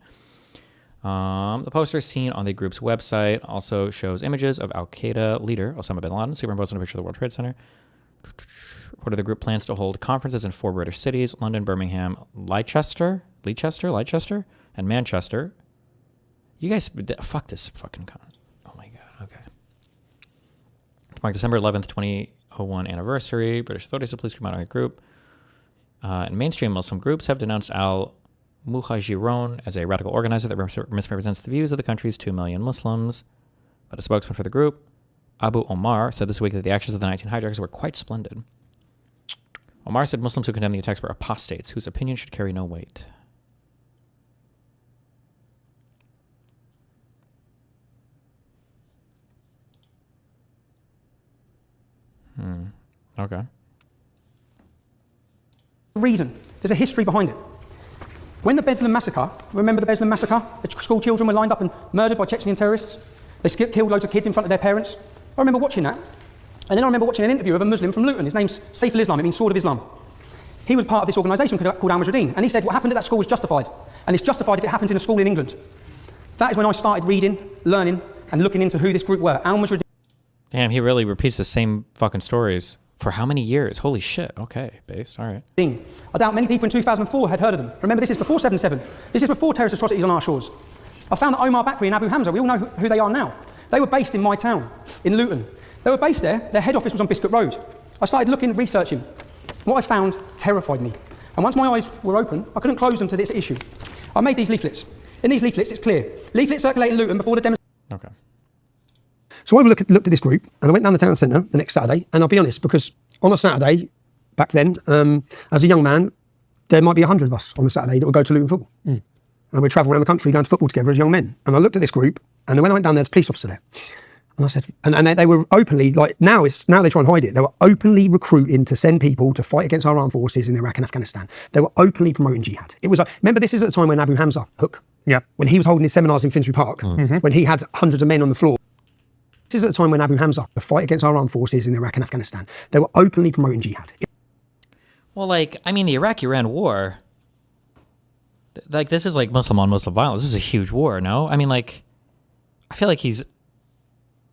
The poster seen on the group's website also shows images of Al-Qaeda leader Osama bin Laden superimposed on a picture of the World Trade Center. Reported the group plans to hold conferences in 4 British cities: London, Birmingham, Leicester, and Manchester. You guys, fuck this fucking con. Oh my god, okay. To mark December 11th, 2001 anniversary, British authorities and police came out on the group. And mainstream Muslim groups have denounced Al-Muhajirun as a radical organizer that misrepresents the views of the country's 2 million Muslims. But a spokesman for the group, Abu Omar, said this week that the actions of the 19 hijackers were quite splendid. Omar said Muslims who condemned the attacks were apostates, whose opinion should carry no weight. Okay. Reason. There's a history behind it. When the Beslan massacre, remember the Beslan massacre? The school children were lined up and murdered by Chechen terrorists. They killed loads of kids in front of their parents. I remember watching that. And then I remember watching an interview of a Muslim from Luton. His name's Saif al-Islam, it means Sword of Islam. He was part of this organisation called Al-Mujahideen, and he said what happened at that school was justified. And it's justified if it happens in a school in England. That is when I started reading, learning, and looking into who this group were. Al-Mujahideen. Damn, he really repeats the same fucking stories for how many years? Holy shit. Okay, based. All right. I doubt many people in 2004 had heard of them. Remember, this is before 7/7. This is before terrorist atrocities on our shores. I found that Omar Bakri and Abu Hamza, we all know who they are now. They were based in my town, in Luton. They were based there. Their head office was on Biscuit Road. I started looking, researching. What I found terrified me. And once my eyes were open, I couldn't close them to this issue. I made these leaflets. In these leaflets, it's clear. Leaflets circulating Luton before the demonstration. Okay. So I looked at this group, and I went down the town centre the next Saturday, and I'll be honest, because on a Saturday, back then, as a young man, there might be 100 of us on a Saturday that would go to Luton football. And we'd travel around the country going to football together as young men. And I looked at this group, and when I went down there, there's a police officer there. And I said, and they were openly, like now they try and hide it. They were openly recruiting to send people to fight against our armed forces in Iraq and Afghanistan. They were openly promoting jihad. It was like, remember, this is at the time when Abu Hamza, Hook, when he was holding his seminars in Finsbury Park, when he had hundreds of men on the floor. This is at the time when Abu Hamza, the fight against our armed forces in Iraq and Afghanistan. They were openly promoting jihad. Well, like, I mean, the Iraq-Iran war, like, this is like Muslim-on-Muslim violence. This is a huge war, no? I mean, like, I feel like he's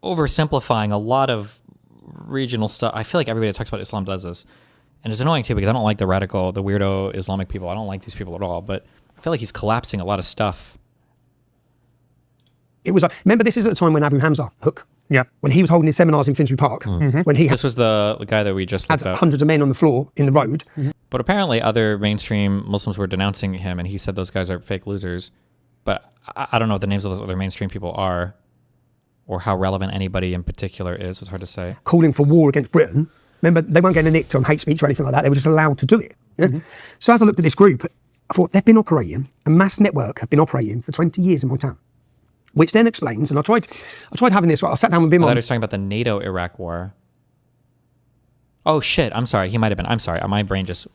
oversimplifying a lot of regional stuff. I feel like everybody that talks about Islam does this. And it's annoying, too, because I don't like the radical, the weirdo Islamic people. I don't like these people at all. But I feel like he's collapsing a lot of stuff. It was like, remember, this is at the time when Abu Hamza, Hook, when he was holding his seminars in Finsbury Park, when he this was the guy that we just looked had up. hundreds of men on the floor in the road. But apparently other mainstream Muslims were denouncing him, and he said those guys are fake losers. But I don't know what the names of those other mainstream people are, or how relevant anybody in particular is. It's hard to say. Calling for war against Britain. Remember, they weren't getting nicked on hate speech or anything like that. They were just allowed to do it. So as I looked at this group, I thought they've been operating, a mass network have been operating for 20 years in my town. Which then explains, and I tried having this, I sat down with Bim. I thought he was talking about the NATO-Iraq war. Oh shit! I'm sorry. He might have been. I'm sorry. My brain just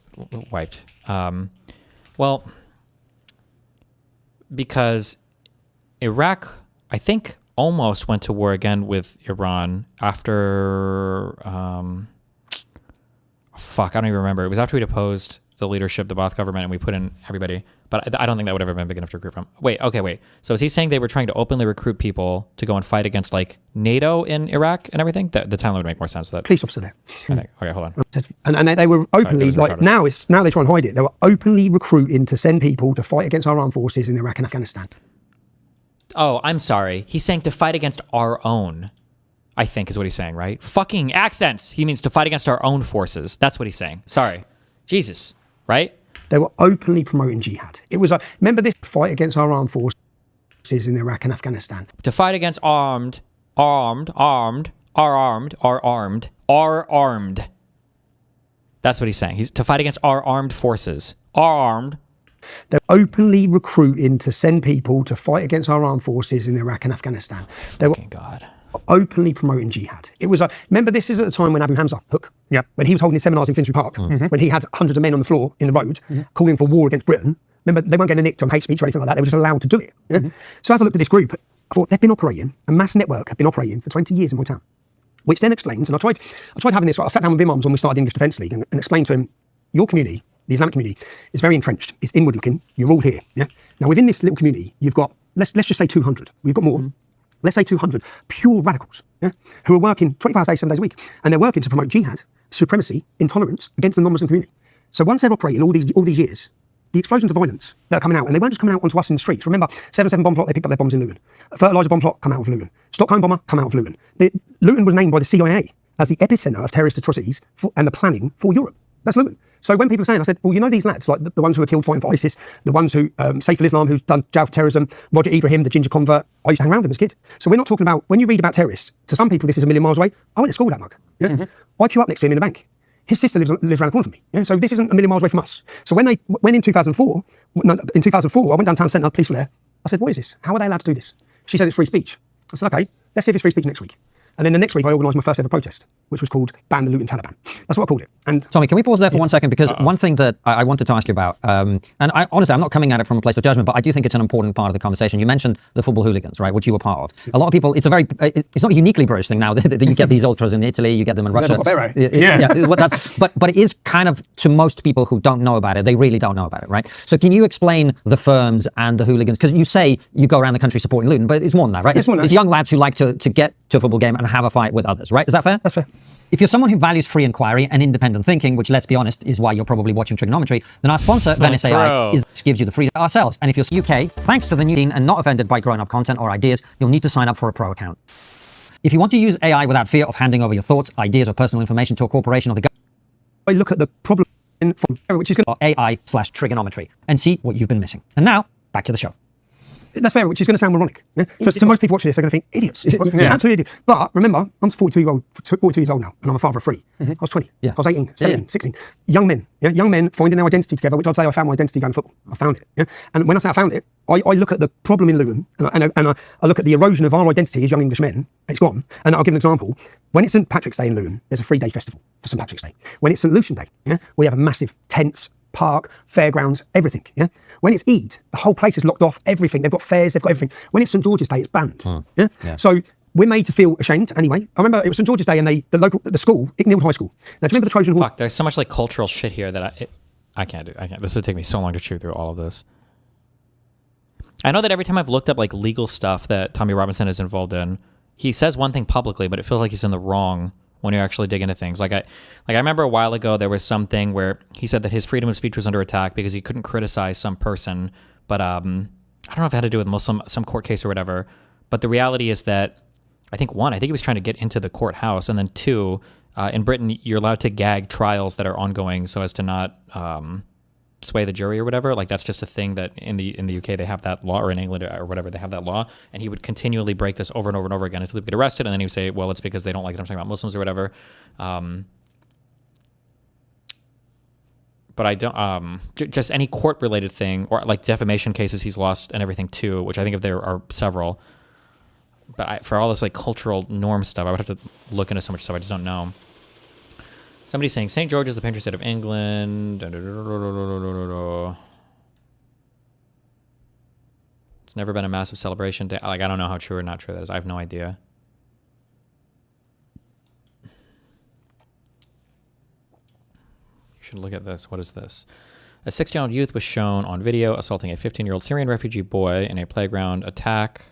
wiped. Well, because Iraq, I think, almost went to war again with Iran after. Fuck, I don't even remember. It was after we deposed the leadership, the Ba'ath government, and we put in everybody. But I don't think that would ever been big enough to recruit from. Wait. So is he saying they were trying to openly recruit people to go and fight against like NATO in Iraq and everything? The timeline would make more sense. That police officer there. I think. Okay, hold on. And they were openly now they try and hide it. They were openly recruiting to send people to fight against our armed forces in Iraq and Afghanistan. Oh, I'm sorry. He's saying to fight against our own. I think is what he's saying, right? Fucking accents. He means to fight against our own forces. That's what he's saying. Sorry. Jesus. Right? They were openly promoting jihad. It was remember this fight against our armed forces in Iraq and Afghanistan. To fight against armed. That's what he's saying. He's to fight against our armed forces. Armed. They're openly recruiting to send people to fight against our armed forces in Iraq and Afghanistan. They were openly promoting jihad. It was remember this is at the time when Abu Hamza, Hook, when he was holding his seminars in Finsbury Park, when he had hundreds of men on the floor in the road calling for war against Britain. Remember, they weren't getting nicked on hate speech or anything like that. They were just allowed to do it. So as I looked at this group, I thought they've been operating, a mass network had been operating for 20 years in my town. Which then explains, and I tried having this, I sat down with imams when we started the English Defence League and explained to him, your community, the Islamic community, is very entrenched. It's inward looking. You're all here. Yeah. Now within this little community, you've got, let's just say 200. We've got more. Let's say 200 pure radicals, who are working 25 hours a day, 7 days a week. And they're working to promote jihad, supremacy, intolerance against the non-Muslim community. So once they're operating all these years, the explosions of violence that are coming out, and they weren't just coming out onto us in the streets. Remember, 7/7 bomb plot, they picked up their bombs in Luton. A fertiliser bomb plot, come out of Luton. Stockholm bomber, come out of Luton. Luton was named by the CIA as the epicenter of terrorist atrocities and the planning for Europe. That's Luton. So when people are saying, I said, well, you know these lads, like the ones who were killed fighting for ISIS, the ones who, Saif al-Islam, who's done jail for terrorism, Roger Ibrahim, the ginger convert, I used to hang around with him as a kid. So we're not talking about, when you read about terrorists, to some people this is a million miles away. I went to school with that mug. Yeah? I queue up next to him in the bank. His sister lives around the corner from me. Yeah? So this isn't a million miles away from us. So when in 2004, I went down town centre, police were there. I said, what is this? How are they allowed to do this? She said it's free speech. I said, okay, let's see if it's free speech next week. And then the next week I organised my first ever protest, which was called Ban the Luton Taliban. That's what I called it. And Tommy, can we pause there for 1 second? Because one thing that I wanted to ask you about, and honestly, I'm not coming at it from a place of judgment, but I do think it's an important part of the conversation. You mentioned the football hooligans, right, which you were part of. A lot of people, it's not a uniquely British thing now that you get these ultras in Italy, you get them in Russia. But it is kind of, to most people who don't know about it, they really don't know about it, right? So can you explain the firms and the hooligans? Because you say you go around the country supporting Luton, but it's more than that, right? It's young lads who like to get to a football game and have a fight with others, right? Is that fair? That's fair. If you're someone who values free inquiry and independent thinking, which, let's be honest, is why you're probably watching Trigonometry, then our sponsor, Venice AI, gives you the freedom ourselves. And if you're UK, thanks to the new scene and not offended by grown-up content or ideas, you'll need to sign up for a pro account. If you want to use AI without fear of handing over your thoughts, ideas, or personal information to a corporation or the government, I look at the problem from which is going to AI/trigonometry and see what you've been missing. And now, back to the show. That's fair, which is going to sound moronic. Yeah? So most people watching this are going to think, idiots. Absolutely idiots. But remember, I'm 42 years old now, and I'm a father of 3. I was 20. I was 18, 17, 16. Young men. Yeah? Young men finding their identity together, which I'd say I found my identity going to football. I found it. Yeah? And when I say I found it, I look at the problem in Luton, and I look at the erosion of our identity as young English men. It's gone. And I'll give an example. When it's St. Patrick's Day in Luton, there's a 3-day festival for St. Patrick's Day. When it's St. Lucian Day, we have a massive tents, park, fairgrounds, everything. Yeah. When it's Eid, the whole place is locked off. Everything. They've got fairs. They've got everything. When it's St George's Day, it's banned. So we're made to feel ashamed. Anyway, I remember it was St George's Day, and the school, Icknield High School. Now, do you remember the Trojan Horse? Fuck, there's so much like cultural shit here that I can't do. This would take me so long to chew through all of this. I know that every time I've looked up like legal stuff that Tommy Robinson is involved in, he says one thing publicly, but it feels like he's in the wrong when you actually dig into things. Like I remember a while ago there was something where he said that his freedom of speech was under attack because he couldn't criticize some person, but I don't know if it had to do with some court case or whatever. But the reality is that I think he was trying to get into the courthouse, and then 2, in Britain you're allowed to gag trials that are ongoing so as to not sway the jury or whatever. Like that's just a thing that in the UK they have that law, or in England or whatever they have that law, and he would continually break this over and over and over again until he would get arrested, and then he would say, well, it's because they don't like that I'm talking about Muslims or whatever. But I don't just any court related thing, or like defamation cases he's lost and everything too, which I think if there are several. But for all this like cultural norm stuff, I would have to look into so much stuff I just don't know. Somebody's saying St. George is the patron saint of England. It's never been a massive celebration day. Like, I don't know how true or not true that is. I have no idea. You should look at this. What is this? A 16-year-old youth was shown on video assaulting a 15-year-old Syrian refugee boy in a playground attack.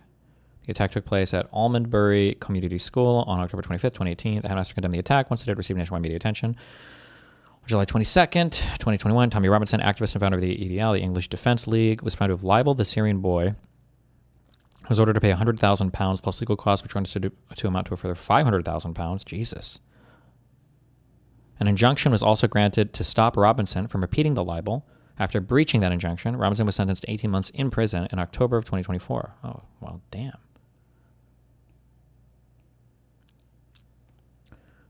The attack took place at Almondbury Community School on October 25th, 2018. The headmaster condemned the attack once it had received nationwide media attention. On July 22nd, 2021, Tommy Robinson, activist and founder of the EDL, the English Defence League, was found to have libeled the Syrian boy. He was ordered to pay £100,000 plus legal costs, which runs to amount to a further £500,000. Jesus. An injunction was also granted to stop Robinson from repeating the libel. After breaching that injunction, Robinson was sentenced to 18 months in prison in October of 2024. Oh, well, damn.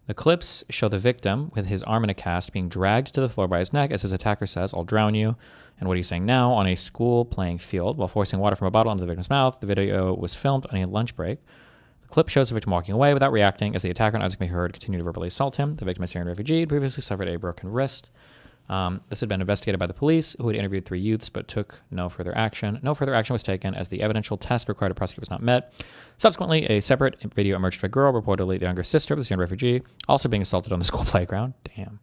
The clips show the victim with his arm in a cast being dragged to the floor by his neck as his attacker says, "I'll drown you." And what he's saying now, on a school playing field while forcing water from a bottle into the victim's mouth. The video was filmed on a lunch break. The clip shows the victim walking away without reacting as the attacker, and Isaac may be heard, continued to verbally assault him. The victim is a Syrian refugee who previously suffered a broken wrist. This had been investigated by the police, who had interviewed 3 youths but took no further action. No further action was taken as the evidential test required to prosecute was not met. Subsequently, a separate video emerged of a girl, reportedly the younger sister of the Syrian refugee, also being assaulted on the school playground. Damn.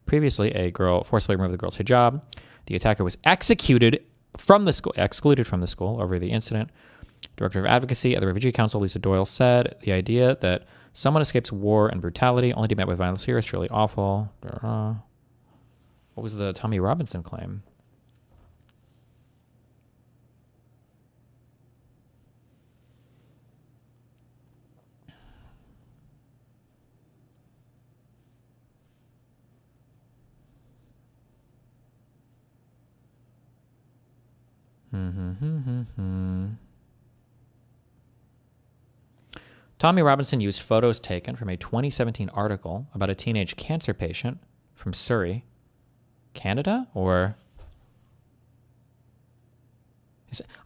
Previously, a girl forcibly removed the girl's hijab. The attacker was excluded from the school over the incident. Director of Advocacy at the Refugee Council, Lisa Doyle, said the idea that someone escapes war and brutality only to be met with violence here is truly awful. What was the Tommy Robinson claim? Tommy Robinson used photos taken from a 2017 article about a teenage cancer patient from Surrey, Canada, or...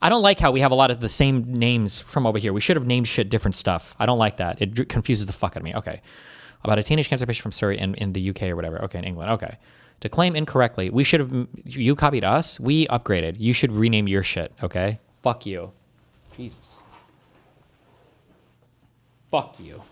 I don't like how we have a lot of the same names from over here. We should have named shit different stuff. I don't like that. It confuses the fuck out of me. Okay. About a teenage cancer patient from Surrey in the UK or whatever. Okay, in England. Okay. To claim incorrectly, we should have... You copied us. We upgraded. You should rename your shit, okay? Fuck you. Jesus. Fuck you.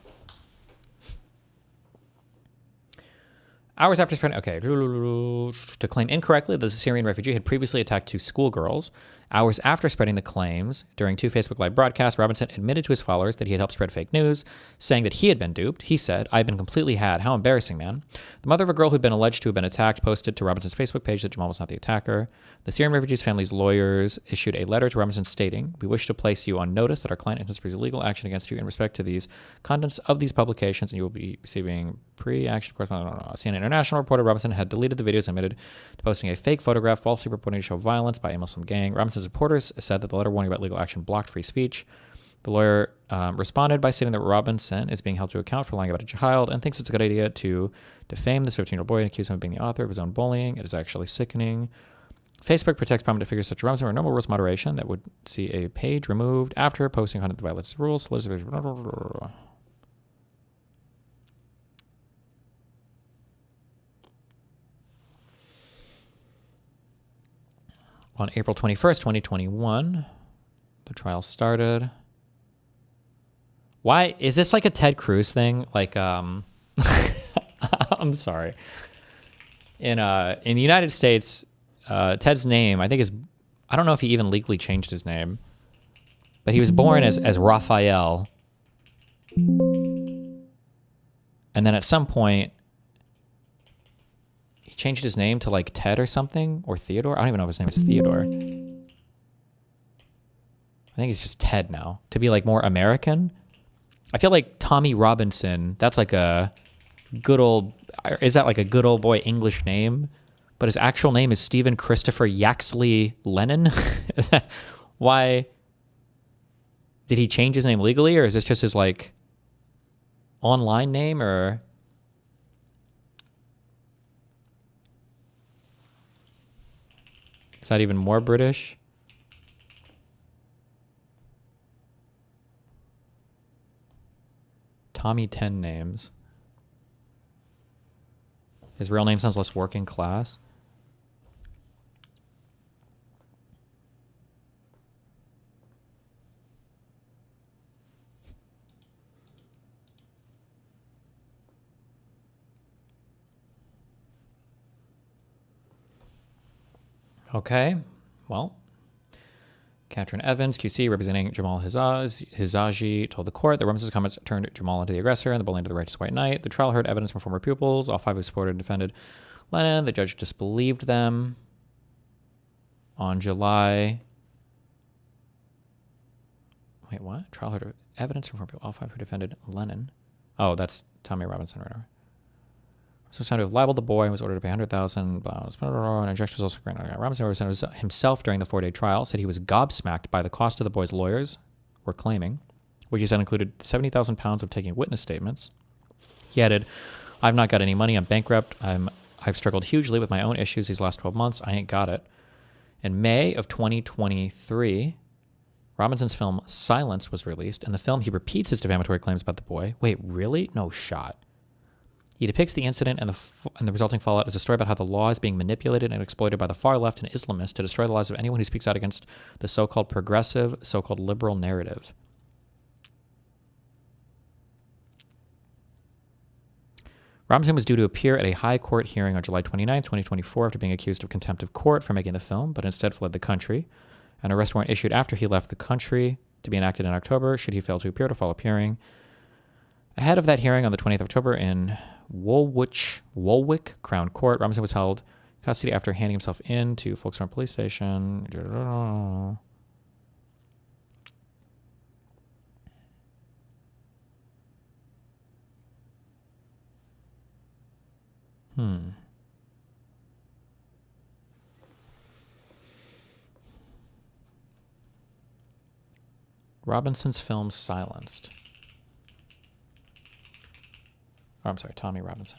Hours after spreading... Okay. To claim incorrectly, the Syrian refugee had previously attacked 2 schoolgirls. Hours after spreading the claims, during 2 Facebook Live broadcasts, Robinson admitted to his followers that he had helped spread fake news, saying that he had been duped. He said, "I've been completely had. How embarrassing, man." The mother of a girl who'd been alleged to have been attacked posted to Robinson's Facebook page that Jamal was not the attacker. The Syrian refugee's family's lawyers issued a letter to Robinson stating, "We wish to place you on notice that our client anticipates legal action against you in respect to these contents of these publications, and you will be receiving pre-action correspondence." CNN International reported Robinson had deleted the videos and admitted to posting a fake photograph, falsely purporting to show violence by a Muslim gang. Robinson's reporters said that the letter warning about legal action blocked free speech. The lawyer responded by stating that Robinson is being held to account for lying about a child and thinks it's a good idea to defame this 15-year-old boy and accuse him of being the author of his own bullying. It is actually sickening. Facebook protects prominent figures such as Robinson or normal rules of moderation that would see a page removed after posting content that violates the rules. On April 21st, 2021, the trial started. Why is this like a Ted Cruz thing? Like, I'm sorry. In the United States, Ted's name, I think I don't know if he even legally changed his name, but he was born as Raphael. And then at some point, he changed his name to like Ted or something, or Theodore. I don't even know if his name is Theodore. I think it's just Ted now, to be like more American. I feel like Tommy Robinson, that's like a good old, is that like a good old boy English name? But his actual name is Stephen Christopher Yaxley Lennon. Why did he change his name legally, or is this just his like online name, or? Is that even more British? Tommy 10 names. His real name sounds less working class. Okay, well, Catherine Evans, QC, representing Jamal Hizaji, told the court that Robinson's comments turned Jamal into the aggressor and the bully into the righteous white knight. The trial heard evidence from former pupils, all 5 who supported and defended Lennon. The judge disbelieved them. On July... Wait, what? Trial heard evidence from former pupils, all 5 who defended Lennon. Oh, that's Tommy Robinson, right? So found to have libeled the boy and was ordered to pay $100,000. An injection was also granted. Robinson represented himself during the 4-day trial, said he was gobsmacked by the cost of the boy's lawyers were claiming, which he said included 70,000 pounds of taking witness statements. He added, "I've not got any money. I'm bankrupt. I've struggled hugely with my own issues these last 12 months. I ain't got it." In May of 2023, Robinson's film Silence was released. In the film, he repeats his defamatory claims about the boy. Wait, really? No shot. He depicts the incident and the resulting fallout as a story about how the law is being manipulated and exploited by the far left and Islamists to destroy the lives of anyone who speaks out against the so-called progressive, so-called liberal narrative. Robinson was due to appear at a high court hearing on July 29, 2024 after being accused of contempt of court for making the film, but instead fled the country. An arrest warrant issued after he left the country to be enacted in October should he fail to appear to follow appearing. Ahead of that hearing on the 20th of October in Woolwich Crown Court, Robinson was held in custody after handing himself in to Folkestone Police Station. Robinson's film Silenced. Oh, I'm sorry, Tommy Robinson.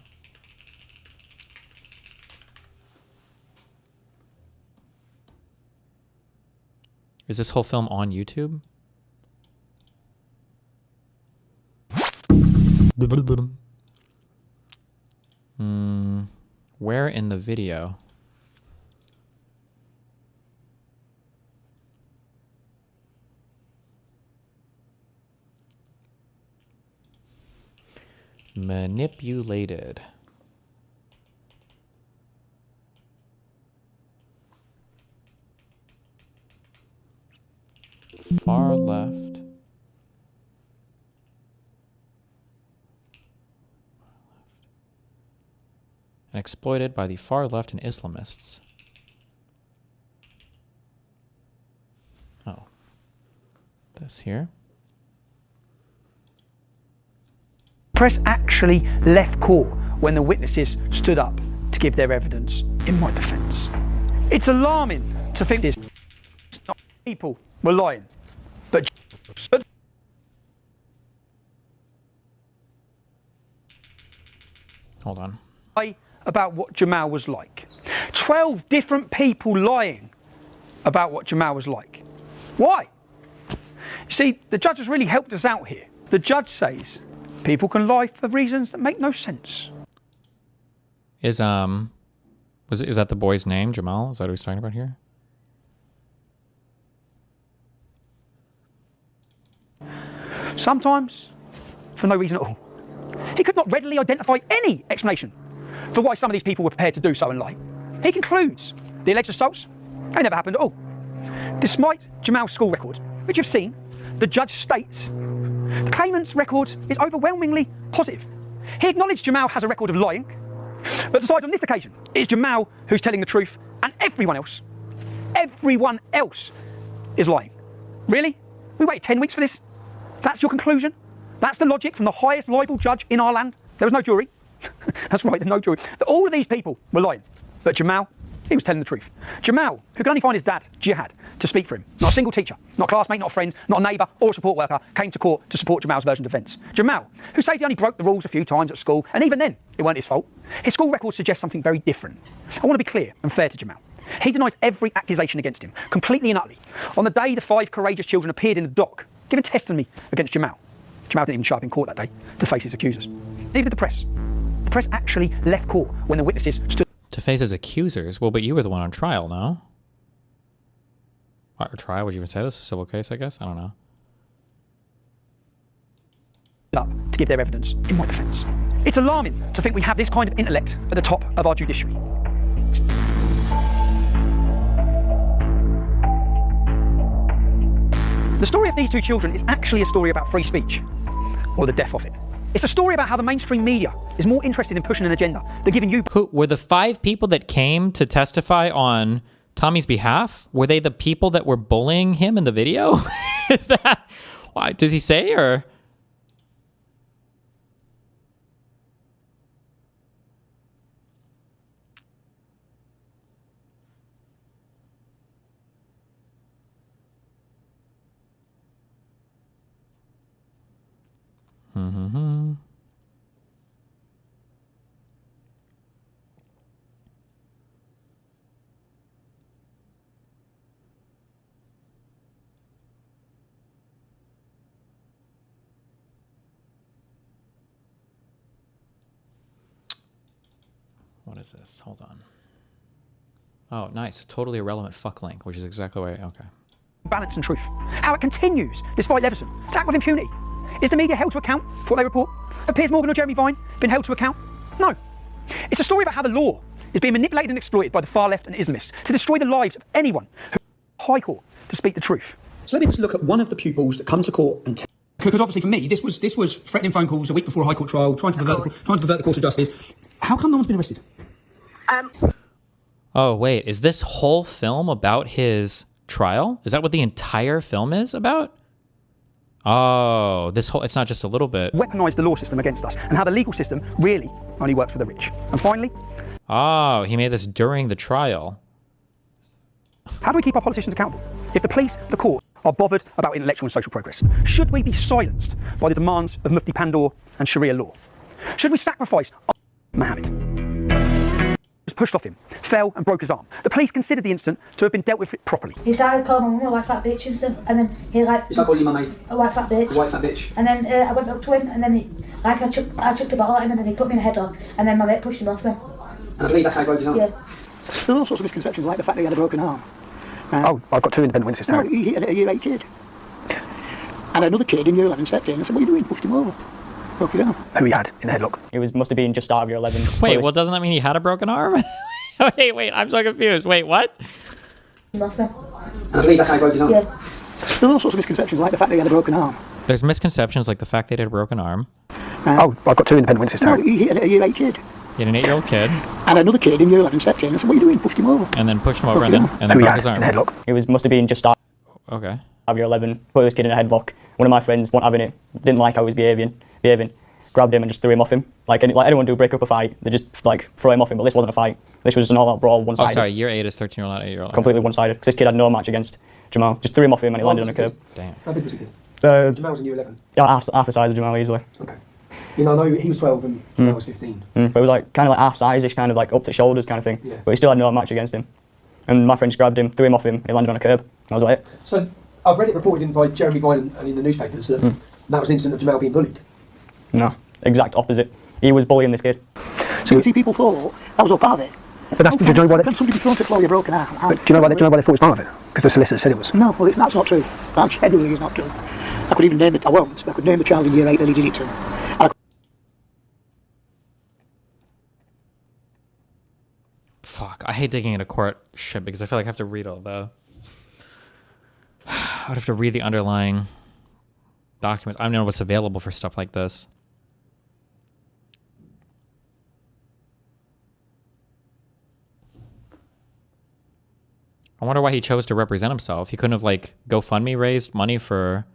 Is this whole film on YouTube? Where in the video? Manipulated. Far left. And exploited by the far left and Islamists. Oh. This here. Press actually left court when the witnesses stood up to give their evidence in my defence. It's alarming to think this people were lying, but hold on. About what Jamal was like. 12 different people lying about what Jamal was like. Why? You see, the judge has really helped us out here. The judge says people can lie for reasons that make no sense. Is that the boy's name, Jamal? Is that what he's talking about here? Sometimes, for no reason at all. He could not readily identify any explanation for why some of these people were prepared to do so and lie. He concludes the alleged assaults, they never happened at all. Despite Jamal's school record, which you've seen, the judge states the claimant's record is overwhelmingly positive. He acknowledged Jamal has a record of lying, but decides on this occasion it's Jamal who's telling the truth and everyone else is lying. Really? We waited 10 weeks for this? That's your conclusion? That's the logic from the highest libel judge in our land? There was no jury. That's right, there's no jury. All of these people were lying, but Jamal, he was telling the truth. Jamal, who could only find his dad, Jihad, to speak for him. Not a single teacher, not a classmate, not a friend, not a neighbour or a support worker came to court to support Jamal's version of events. Jamal, who says he only broke the rules a few times at school, and even then, it weren't his fault. His school record suggests something very different. I want to be clear and fair to Jamal. He denies every accusation against him, completely and utterly. On the day the 5 courageous children appeared in the dock, giving testimony against Jamal. Jamal didn't even show up in court that day to face his accusers. Neither did the press. The press actually left court when the witnesses stood. To face his accusers? Well, but you were the one on trial, no? Or trial? Would you even say this? A civil case, I guess? I don't know. Up to give their evidence in my defence. It's alarming to think we have this kind of intellect at the top of our judiciary. The story of these two children is actually a story about free speech, or the death of it. It's a story about how the mainstream media is more interested in pushing an agenda than giving you... Who were the 5 people that came to testify on Tommy's behalf? Were they the people that were bullying him in the video? Is that... Why, does he say, or... Mm-hmm. What is this? Hold on. Oh, nice. Totally irrelevant fuck link, which is exactly why... Okay. Balance and truth. How it continues, despite Leveson, to act with impunity. Is the media held to account for what they report? Have Piers Morgan or Jeremy Vine been held to account? No. It's a story about how the law is being manipulated and exploited by the far left and Islamists to destroy the lives of anyone who High Court to speak the truth. So let me just look at one of the pupils that come to court and because obviously for me this was threatening phone calls a week before a High Court trial, trying to pervert the course of justice. How come no one's been arrested? Oh, wait. Is this whole film about his trial? Is that what the entire film is about? Oh, this whole... It's not just a little bit. Weaponise the law system against us, and how the legal system really only works for the rich. And finally... Oh, he made this during the trial. How do we keep our politicians accountable? If the police, the court, are bothered about intellectual and social progress, should we be silenced by the demands of Mufti Pandor and Sharia law? Should we sacrifice Mohammed? Was pushed off him, fell and broke his arm. The police considered the incident to have been dealt with properly. He started calling my mum a white fat bitch and stuff, and then he like... It's like calling your mummy a white fat bitch. a white fat bitch. And then I went up to him, and then I chucked a bottle at him, and then he put me in a headlock, and then my mate pushed him off me. And I believe that's how he broke his arm? Yeah. There's all sorts of misconceptions, like the fact that he had a broken arm. Oh, I've got 2 independent witnesses. No, he had a year 8 kid. And another kid in year 11 stepped in and said, "What are you doing?" Pushed him over. Broke his arm. Who he had in the headlock. It must have been just out of year 11. Wait, well, doesn't that mean he had a broken arm? Wait, I'm so confused. Wait, what? And I believe that's how he broke his arm? Yeah. There's all sorts of misconceptions, like the fact that he had a broken arm. There's misconceptions like the fact that he had a broken arm. Oh, I've got 2 independent witnesses. No, he had a year 8 kid. He had an 8-year-old kid. And another kid in year 11 stepped in and said, "What are you doing?" Pushed him over. And then pushed him over and then broke his arm. It must have been just out Okay. of year 11. Put this kid in a headlock. One of my friends wasn't having it. Didn't like how he was behaving. Grabbed him and just threw him off him. Like anyone do break up a fight, they just like throw him off him. But this wasn't a fight. This was an all-out brawl, one-sided. Oh, sorry. Year 8 is 13-year-old, not 8-year-old. Completely one-sided. Because this kid had no match against Jamal. Just threw him off him and he landed on a curb. Damn. How big was he? Jamal was in year 11? Yeah, half the size of Jamal easily. Okay. You know, I know he was 12 and Jamal was 15. But it was like kind of like half size-ish, kind of like up to shoulders kind of thing. Yeah. But he still had no match against him. And my friend just grabbed him, threw him off him, he landed on a curb. I was like, So I've read it reported in by Jeremy Vine and in the newspapers that that was an incident of Jamal being bullied. no, exact opposite. He was bullying this kid. So you see, people thought that was all part of it. But that's okay. do you know why? Can somebody be thrown to floor your broken arm? But do you know why they thought it was part of it? Because the solicitor said it was. No, well, that's not true. That genuinely is not true. I could even name it. I won't. I could name the child in year 8 that he did it to. Fuck. I hate digging into court shit because I feel like I have to read all the... I'd have to read the underlying documents. I don't know what's available for stuff like this. I wonder why he chose to represent himself. He couldn't have, like, GoFundMe raised money for...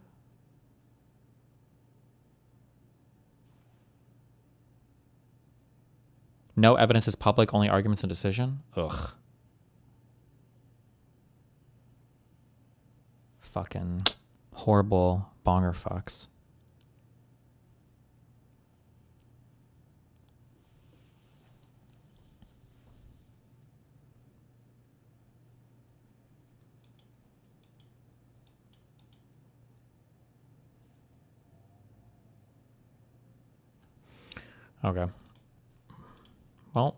No evidence is public, only arguments and decision? Ugh. Fucking horrible bonger fucks. Okay. Well,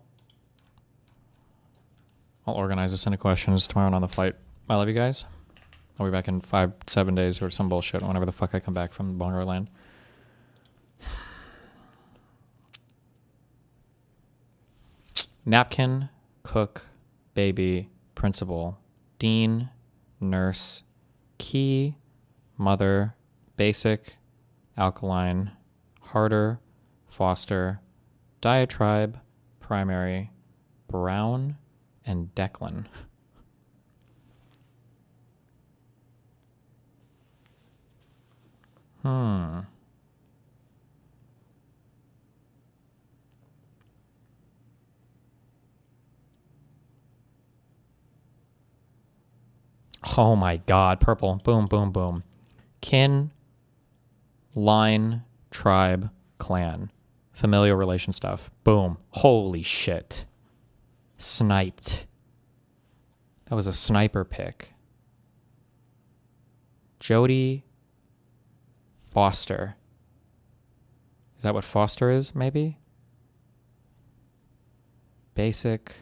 I'll organize this into questions tomorrow on the flight. I love you guys. I'll be back in 5-7 days or some bullshit whenever the fuck I come back from Bongerland. Napkin, cook, baby, principal, dean, nurse, key, mother, basic, alkaline, harder, foster, diatribe, primary, brown, and Declan. Oh my god, purple. Boom, boom, boom. Kin, line, tribe, clan. Familial relation stuff. Boom. Holy shit. Sniped. That was a sniper pick. Jody Foster. Is that what Foster is, maybe? Basic.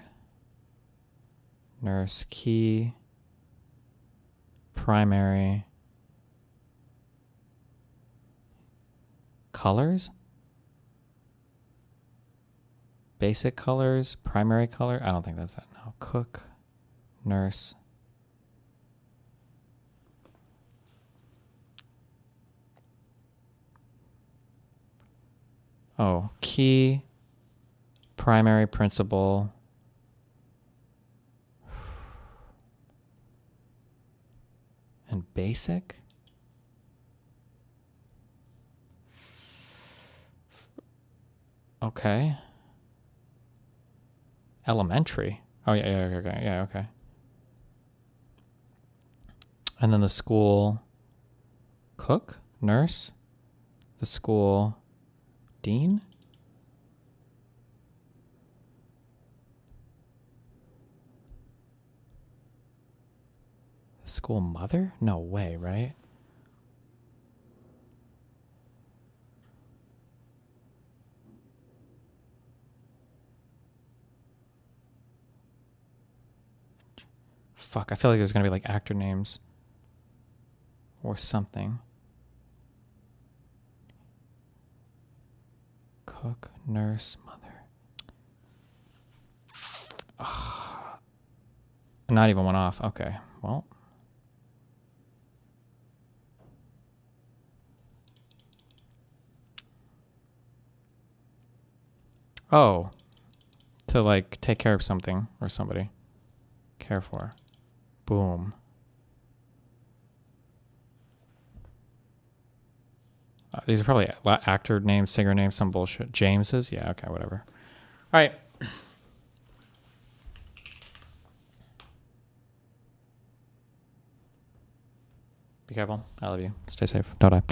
Nurse key. Primary. Colors? Basic colors, primary color. I don't think that's it. No. Cook, nurse. Oh, key, primary, principal. And basic? Okay. Elementary. Oh, yeah, okay. And then the school cook, nurse, the school dean. The school mother? No way, right? Fuck, I feel like there's gonna be like actor names or something. Cook, nurse, mother. Not even one off. Okay, well. Oh, to like take care of something or somebody. Care for. Boom. These are probably actor names, singer names, some bullshit. James's? Yeah, okay, whatever. All right. Be careful. I love you. Stay safe. Don't die.